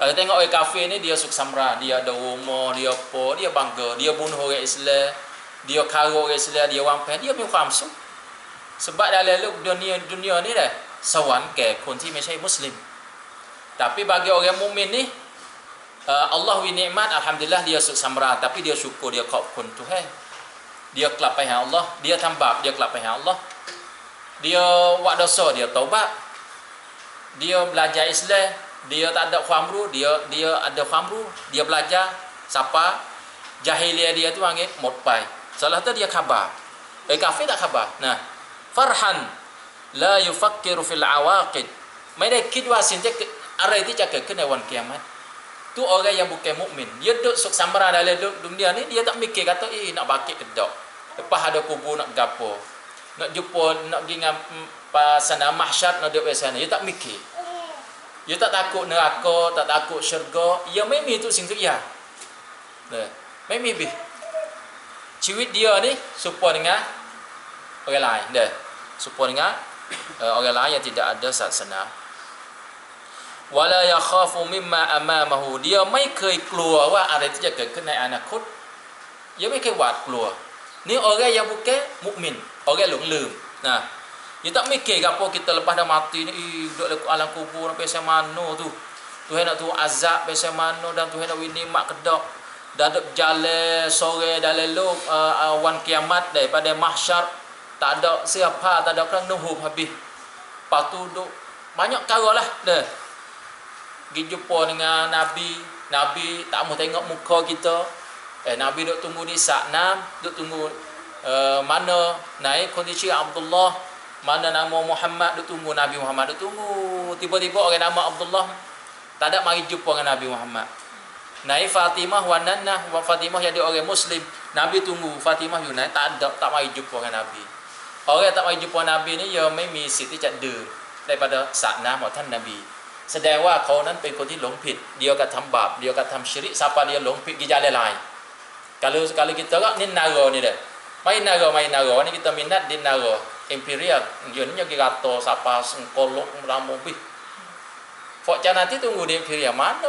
Kalau tengok orang kafir ni dia suk sambran, dia ada rumah, dia apa, dia bangga, dia bunuh orang Islam, dia kara orang Islam, dia wampai, diaมีความสุข Sebab dalam hidup dunia ni dah สวรรค์แก่คนที่ไม่ใช่มุสลิม Tapi bagi orang mukmin ni Allah wi nikmat, alhamdulillah dia suk sambran, tapi dia syukur, dia khobkun Tuhan. Dia kelap pai Allah, dia tambah, dia kelap pai Allah. Dia buat dosa, dia taubat. Dia belajar Islam, dia tak ada khamru, dia ada khamru, dia belajar siapa jahiliah dia tu panggil mutpai. Salah tu dia khabar. Kafir tak khabar. Nah, farhan la yufakkiru fil awaqid. ไม่ได้คิดว่าสิ่งที่อะไรที่จะเกิดขึ้นในวันกิยามะห์ Tu orang yang bukan mukmin. Dia duduk suk sambara dalam dunia ni, dia tak mikir kata nak bakit ke tak. Lepas ada kubur nak gapo. Nak jumpa, nak pergi dengan sana mahsyar, nak duduk di sana. Dia tak mikir. Dia tak takut neraka, tak takut syurga. Dia memang tu sing tu ya. Memang bih. Ciwit dia ni serupa dengan orang lain. Dah. Serupa dengan orang lain yang tidak ada saksana. Wala yakhafu mimma amamahu. Dia ไม่เคยกลัวว่าอะไรที่จะเกิดขึ้นในอนาคต dia ไม่เคยหวาดกลัว Ni orang yang bukan mukmin, orang yangลืม Nah, dia tak mikir apa kita lepas dah mati ni, duduk dalam alam kubur sampai macam mana tu. Tuhan nak tu azab macam mana dan Tuhan nak nikmat kedak. Dan duduk jalan sore dalam luk wan kiamat daripada mahsyar, tak ada siapa, tak ada orang nuhub habis. Lepas tu duduk banyak perkara lah dah. Pergi jumpa dengan Nabi, Nabi tak mau tengok muka kita. Nabi duk tunggu di Sa'nam, duk tunggu mana naik kondisi Abdullah, mana nama Muhammad, duk tunggu Nabi Muhammad, duk tunggu. Tiba-tiba orang nama Abdullah tak ada mari jumpa dengan Nabi Muhammad. Naik Fatimah wananah, Fatimah jadi orang Muslim, Nabi tunggu Fatimah Yunai tak ada, tak mari jumpa dengan Nabi. Orang tak mari jumpa Nabi ni diaไม่มีสิทธิ์ที่จะดื่ม daripada Sa'nam ของท่านนบี แสดงว่าเขานั้นเป็นคนที่หลงผิด dia กระทำบาป dia กระทำsyirik, siapa dia หลงผิด pergi jalan lain. Kalau kita kan ni nara ni dah. Main nara ni kita minat di nara imperial. Dia ni pergi kata siapa sengkolok melamu bih. Fok nanti tunggu di imperial mana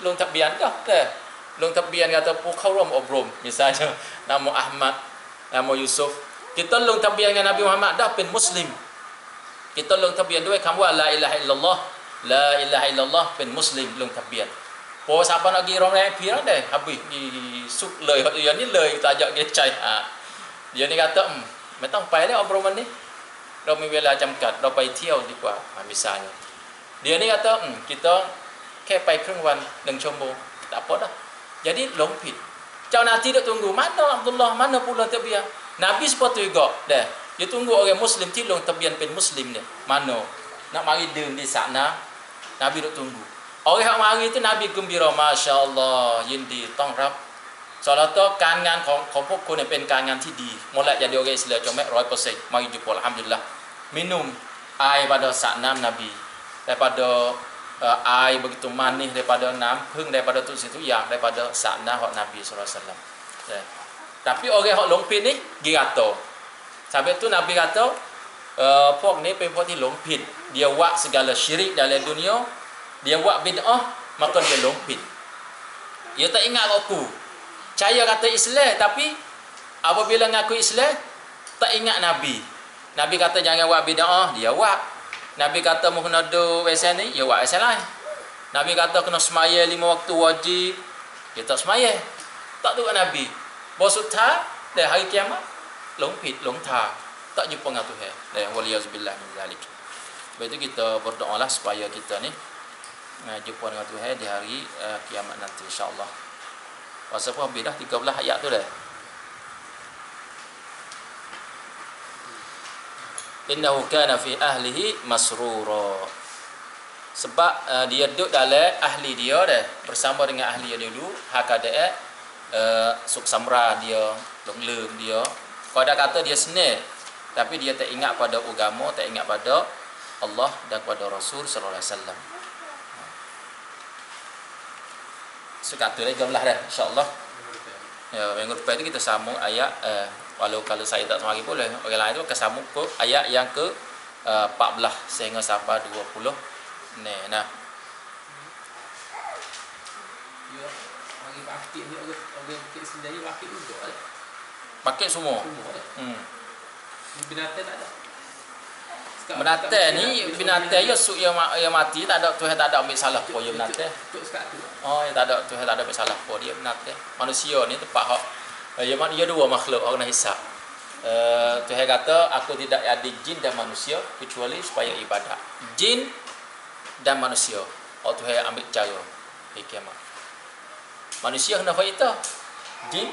lung tabian kah? Dah. Lung tabian kata puเข้าร่วมอบรม misalnya nama Ahmad, nama Yusuf. Kita lung tabian dengan Nabi Muhammad dahเป็น Muslim. Kita lung tabian ด้วยคำว่า La ilaha illallah, La ilaha illallah เป็น Muslim ลงทะเบียน พอ siapa nak pergi orang lain pergi dah habis di sukเลยdia niเลยtak ajak dia cai. Dia ni kata ไม่ต้องไปแล้วอบรมวันนี้ เรามีเวลาจำกัดเราไปเที่ยวดีกว่า misalnya. Dia ni kata kita แค่ไปครึ่งวัน1ชั่วโมง tak apa dah. Jadi หลงผิด เจ้าหน้าที่dah tunggu mana Abdullah, mana pula tabian. Nabi sepatutnya juga dah. Dia tunggu orang Muslim ที่ลงทะเบียนเป็นมุสลิมเนี่ย mana nak mariดื่มdi sana. Nabi duk tunggu. Orang yang mari tu Nabi gembira, Masya Allah, ยินดีต้อนรับ Soalnya tu การงานของพวกคุณเนี่ยเป็นการงานที่ดี mulai jadi orang Islam cuma 100% mari jumpa alhamdulillah. Minum air pada Sa'nam Nabi, daripada air begitu manis, daripada nampung, daripada tu situ yang daripada Sa'nam Nabi sallallahu alaihi wasallam. Tapi orang yang longpit ni girato. Sampai tu Nabi kata พวกนี้เป็นพวกที่หลงผิด dia buat segala syirik dalam dunia, dia buat bid'ah, maka diaหลงผิด dia tak ingat aku percaya kata Islam, tapi apabila ngaku Islam tak ingat Nabi. Nabi kata jangan buat bid'ah, dia buat. Nabi kata mau kena do wesen ni, dia buat wesen lain. Nabi kata kena semaya 5 waktu wajib, dia tak semaya. Tak tu Nabi. Bahawa sudah dari hari kiamat หลงผิดหลงทาง tak jumpa dengan Tuhan. Waliyazubillah min zalik. Sebab itu kita berdoalah supaya kita ni jumpa dengan Tuhan di hari kiamat nanti insya-Allah. Pasal apa habis dah 13 ayat tu dah. Innahu kana fi ahlihi masrura. Sebab dia duduk dalam ahli dia dah, bersama dengan ahli dia dulu, hak ada suk samra dia, long dia. Kalau ada kata dia senil, tapi dia tak ingat pada agama, tak ingat pada Allah dan pada Rasul sallallahu alaihi wasallam. So kata lagi belah dah insya-Allah. Ya, minggu depan tu kita sambung ayat kalau saya tak semari boleh. Orang lain tu akan sambung ke ayat yang ke 14 sehingga sampai 20. Nah. Ya, bagi pakit ni orang pakit sendiri pakit juga. Pakai semua. Binatang tak ada. Binatang ni binatang ya suk yang mati tak ada Tuhan tak ada ambil salah apa ya binatang. Oh ya tak ada Tuhan tak ada ambil salah apa dia binatang. Manusia ni tempat hak dia dua makhluk orang nak hisap. Tuhan kata aku tidak ada jin dan manusia kecuali supaya ibadat. Jin dan manusia. Tuhan ambil cara di kiamat. Manusia kena faedah. Jin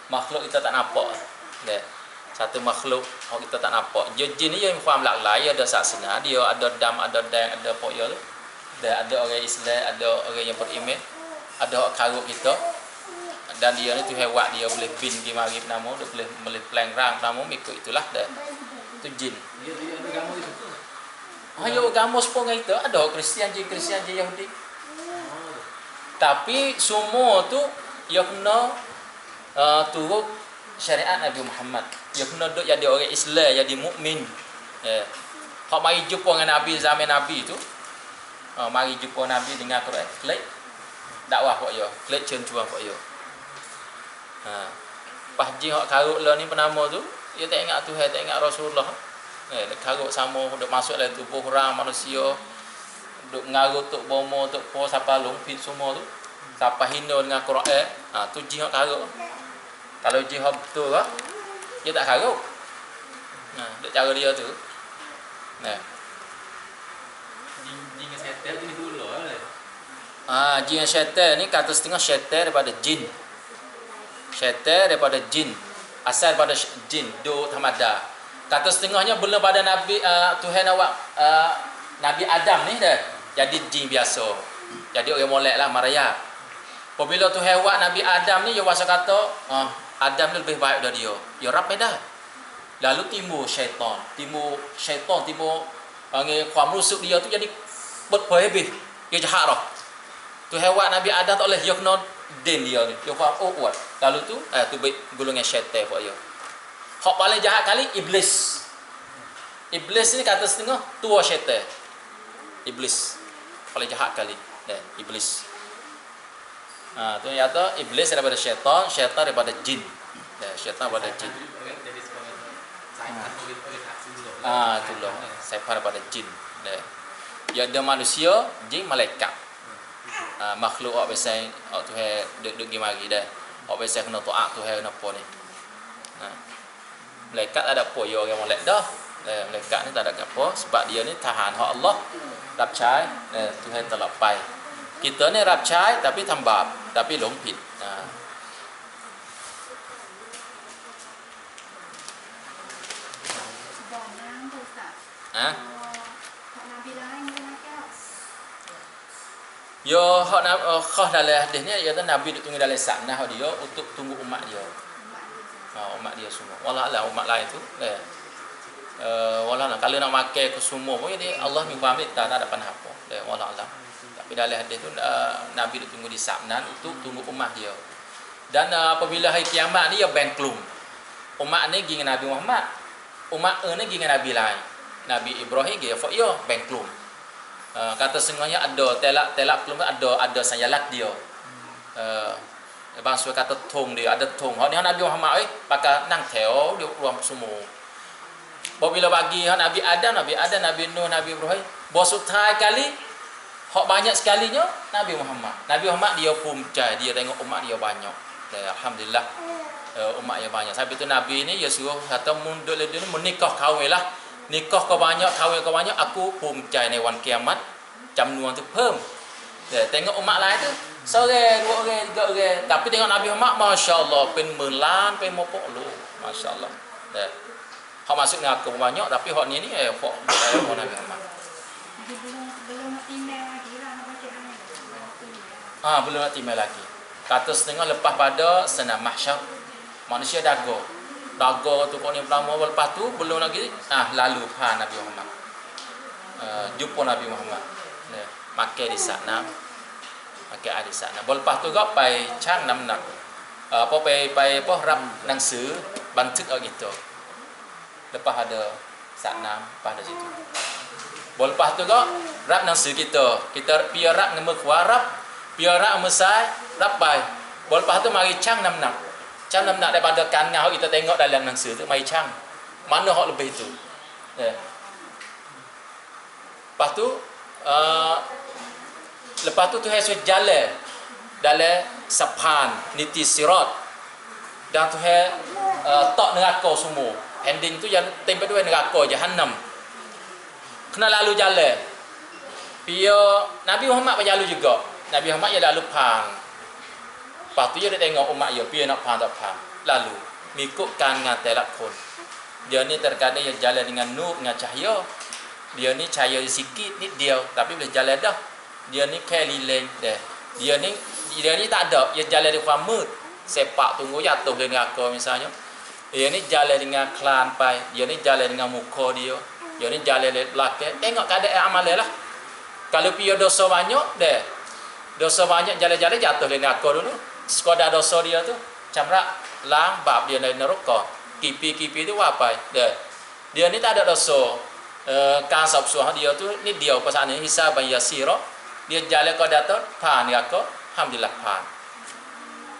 makhluk kita tak nampak. Satu makhluk kita tak nampak. Jin ni yang faham laklai, ada saksena, dia ada dam, ada dang, ada poya tu. Dan ada orang Islam, ada orang yang beriman, ada hak karut kita. Dan dia ni tu hewan dia boleh bin pergi mari nama, dia boleh pelang rang nama ikut itulah dah. Tu jin. Dia ada agama itu. Ya agama sepuluh dengan kita, ada Kristian jin Yahudi. Tapi semua tu dia kena turut syariat Nabi Muhammad. Dia kena duk jadi orang Islam, jadi mukmin. Hak mari jumpa dengan Nabi zaman Nabi tu. Mari jumpa Nabi dengan Quran, klik dakwah pak yo, klik cencuan pak yo. Pas ji hak karut lah ni penama tu, dia tak ingat Tuhan, tak ingat Rasulullah. Dia karut sama duk masuk dalam tubuh orang manusia. Duk ngarut tok bomo tok po siapa lumpit semua tu. Siapa hina dengan Quran, tu ji hak karut. Kalau jihad betul lah, dia tak karut. Dia cara dia tu. Jin dengan setan ni dulu lah. Jin dan syaitan ni kata setengah syaitan daripada jin. Syaitan daripada jin. Asal daripada jin, do tamada. Kata setengahnya belum pada Nabi Tuhan awak Nabi Adam ni dah jadi jin biasa. Jadi orang molek lah maraya. Apabila Tuhan awak Nabi Adam ni dia wasa kata Adam ni lebih baik dari dia. Ya rap dah. Lalu timbul syaitan, timbul kuam rusuk dia tu jadi berhabis. Dia jahat dah. Tu hewan Nabi Adam tak boleh dia kena den dia ni. Dia kuam kuat. Lalu tu tu baik golongan syaitan buat dia. Hak paling jahat kali iblis. Iblis ni kata setengah tua syaitan. Iblis paling jahat kali. Iblis. Tu yang kata iblis daripada syaitan, syaitan daripada jin. Syaitan daripada jin. Itulah. Syaitan daripada jin. Yang ada manusia, jin, malaikat. Makhluk awak biasa awak Tuhan duduk pergi mari dah. Awak biasa kena taat Tuhan kenapa ni. Malaikat tak ada apa, ya orang molek dah. Malaikat ni tak ada apa sebab dia ni tahan hak Allah. Rapcai, Tuhan tak lepai. Kita ni rapcai tapi tambah, tapi lompit. Yo hak khah dalam hadis ni iaitu Nabi duk tunggu dalam sana dia untuk tunggu umat dia. Umat dia semua. Wallahualam umat lain tu. Wallahualam kalau nak makan ke semua pun jadi Allah mengfahami tak ada panah apa. Wallahualam. Tapi dalam hadis tu Nabi duk tunggu di sana untuk tunggu umat dia. Dan apabila hari kiamat ni ya bangklum. Umat ni pergi dengan Nabi Muhammad. Umat ni pergi dengan Nabi lain. Nabi Ibrahim dia ya bangklum. Kata sengaja ada telak belum ada sanyalat dia. Bangsa kata thong dia ada thong. Hak ni Nabi Muhammad pakai nang theo dia ruang semua. Bila bagi Nabi Adam, Nabi Nuh, Nabi Ibrahim, bos sutai kali hak banyak sekalinya Nabi Muhammad. Nabi Muhammad dia puncai, dia tengok umat dia banyak. Alhamdulillah umat dia banyak. Sampai tu Nabi ni dia suruh kata mundur le dia menikah kahwin lah. Nikah kau banyak, kahwin kau banyak, aku puncai ni wan kiamat. Jumlah tu pem. Tengok umat lain tu, seorang, dua orang, tiga orang. Tapi tengok Nabi Muhammad, masya-Allah, pen melan, pen mopok lu. Masya-Allah. Hak masuk dengan aku banyak tapi hak ni hak Nabi Muhammad. Belum nak timbang lagi lah nak baca ni. Belum nak timbang lagi. Kata setengah lepas pada senam mahsyar. Manusia dago. Dago tu kau ni pertama, lepas tu belum lagi lalu Nabi Muhammad. Jumpa Nabi Muhammad. Makai di sana. Makai di sana. Lepas tu kau pai chang nam nak. Pai rap nang sư bantik gitu. Lepas ada sana pada situ. Lepas tu kau rap nang sư kita pia rap nang khwa rap, pia rap mesai rap pai. Lepas tu mari chang nam nak. Chang nam nak daripada kanau kita tengok dalam nang sư tu mari chang. Mana hak lebih tu? Lepas tu Tuhan suruh jalan dalam sapan niti sirat. Dan Tuhan tak neraka semua. Ending tu yang tempat tu neraka Jahannam. Kena lalu jalan. Pia Nabi Muhammad berjalan juga. Nabi Muhammad dia lalu pang. Lepas tu dia tengok umat dia pia nak pang tak pang. Lalu mengikutkan ngatai lakon. Dia ni terkadang dia jalan dengan nur, dengan cahaya. Dia ni cahaya sikit ni dia, tapi boleh jalan dah. Dia ni kelileng dah. Dia ni tak ada, dia jalan di kuamut. Sepak tunggu jatuh dari neraka misalnya. Dia ni jalan dengan klan pai, dia ni jalan dengan muka dia. Dia ni jalan dari belakang. Tengok keadaan amal dia lah. Kalau dia dosa banyak dah. Dosa banyak jalan-jalan jatuh dari neraka dulu. Sekadar dosa dia tu camrak lang bab dia dari neraka. Kipi-kipi tu apa dah. Dia ni tak ada dosa. Kasab suah dia tu ni dia pasal ni hisab yasira. Dia jalan ke datar pan neraka, alhamdulillah pan.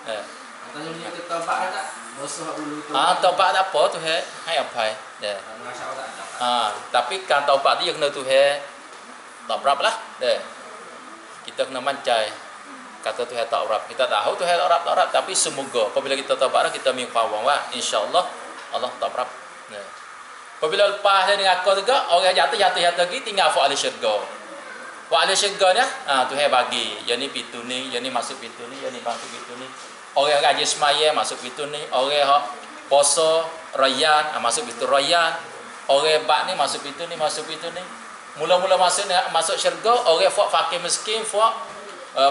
Katanya ni kita taubat tak? Dosa dulu tu. Taubat tak apa tu hai apa dah. Ngasau tak ada. Tapi kan taubat tu dia kena tu tak berapa lah dah. Kita kena mancai. Kata tu tak berapa. Kita tahu tu tak berapa, tapi semoga apabila kita taubat kita mengpawang insya-Allah Allah tak berapa. Apabila lepas dari neraka juga, orang jatuh lagi tinggal fa ahli syurga. Fa ahli syurga ni Tuhan bagi, yang ni pintu ni, yang ni masuk pintu ni, yang ni masuk pintu ni. Orang rajin semaya masuk pintu ni, orang hak puasa rayyan masuk pintu rayyan. Orang bak ni masuk pintu ni, masuk pintu ni. Mula-mula masuk syurga, orang fa fakir miskin, fa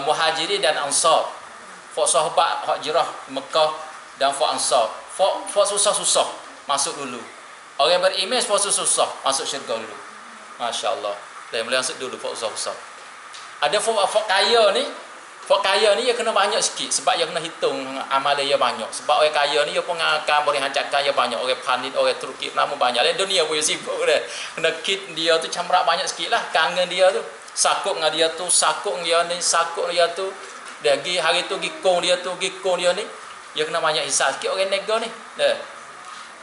muhajirin dan ansar. Fa sahabat hak jirah Mekah dan fa ansar. Fa susah-susah masuk dulu. Orang beriman susah masuk syurga dulu. Masya-Allah. Dia boleh masuk dulu susah. Ada folk kaya ni dia kena banyak sikit sebab dia kena hitung amal dia banyak. Sebab orang kaya ni dia pun akan berihan cakap dia banyak. Orang pandit, orang Turki nama banyak. Lain dunia pun sibuk dia. Kena kit dia tu camrak banyak sikitlah kangen dia tu. Sakuk dengan dia tu, sakuk dia ni, sakuk dia tu. Dia pergi hari tu gikong dia tu, gikong dia ni. Dia kena banyak hisab sikit orang nego ni.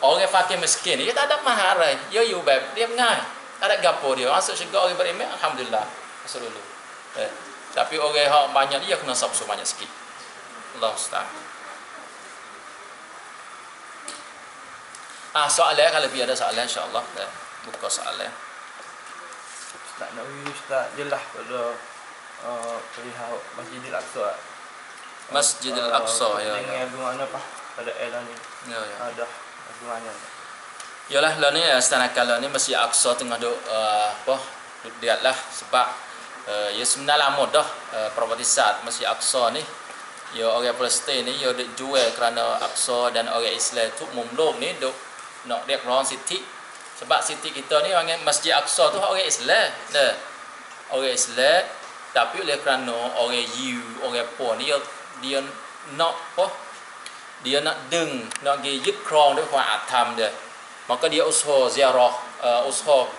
Orang fakir miskin dia tak ada maharai. Dia bab dia mengai. Tak ada gapo dia. Masuk syurga orang beriman alhamdulillah. Masuk dulu. Tapi orang hak banyak dia kena sabsu banyak sikit. Allah Ustaz. Soalan kalau ada soalan insya-Allah buka soalan. Ustaz nak Ustaz jelas pada perihal Masjidil Aqsa. Masjidil Aqsa ya. Dengan gimana apa pada elan ni? Ya. Ada hubungannya. Yalah lah ni Astana ni Masjid Aqsa tengah duk diatlah sebab ya sebenarnya lama dah perwatisat Masjid Aqsa ni. Ya orang Palestin ni dia duk jual kerana Aqsa dan orang Islam tu mumluk ni duk nak dia orang Siti. Sebab Siti kita ni orang Masjid Aqsa tu orang Islam. Orang Islam tapi oleh kerana orang Yiu, orang Pon ni dia nak dia nak nak pergiยึดครองด้วยความอาธรรมdia. Maka dia usaha ziarah, usaha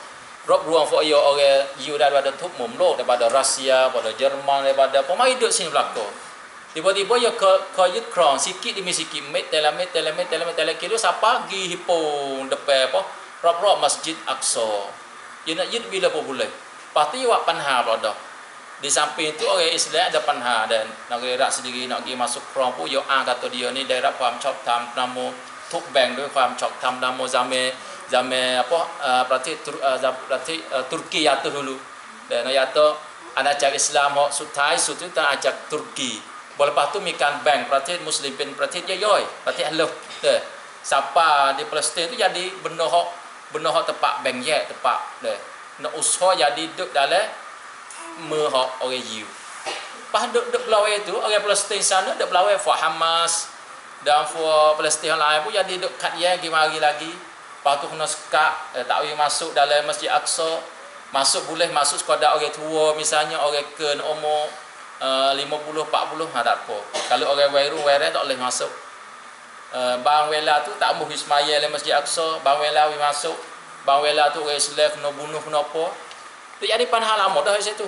rob ruang for orang Yiu daripada tup mumluk daripada Rusia, daripada Jerman, daripada pemain duduk sini belaka. Tiba-tiba dia keยึดครองsikit demi sikit met kilo siapa pergi hipong depan rob Masjid Aqsa. Dia nakยึดbila pun boleh. Pasti awak panha pada. Di samping itu orang Islam ada panha dan nak gerak sendiri nak pergi masuk krong pun dia kata dia ni daerahความชอบธรรมnamo ทุกแบ่งด้วยความชอบธรรม namo zamanประเทศ Turki jatuh dulu dan jatuh anak Islam hok สุดท้ายสุดที่ต้องajak Turki lepas tu mikan bank ประเทศ Muslim เป็นประเทศย่อยๆประเทศฮัลโหลsiapa di Palestin tu jadi benda hok tepat bank yak tepat nak usaha jadi duduk dalam มือ orang Yiu pas duk belawai tu orang Palestin sana duk belawai for Hamas dan for Palestin lain pun jadi duk kat dia mari lagi. Lepas tu kena sekat, tak boleh masuk dalam Masjid Aqsa. Masuk boleh masuk sekadar orang tua misalnya orang ke umur 50 40 tak apa. Kalau orang baru tak boleh masuk. Bang wela tu tak boleh semaya dalam Masjid Aqsa, bang wela boleh masuk. Bang wela tu orang Islam kena bunuh kena apa. Tu jadi panah lama dah di situ.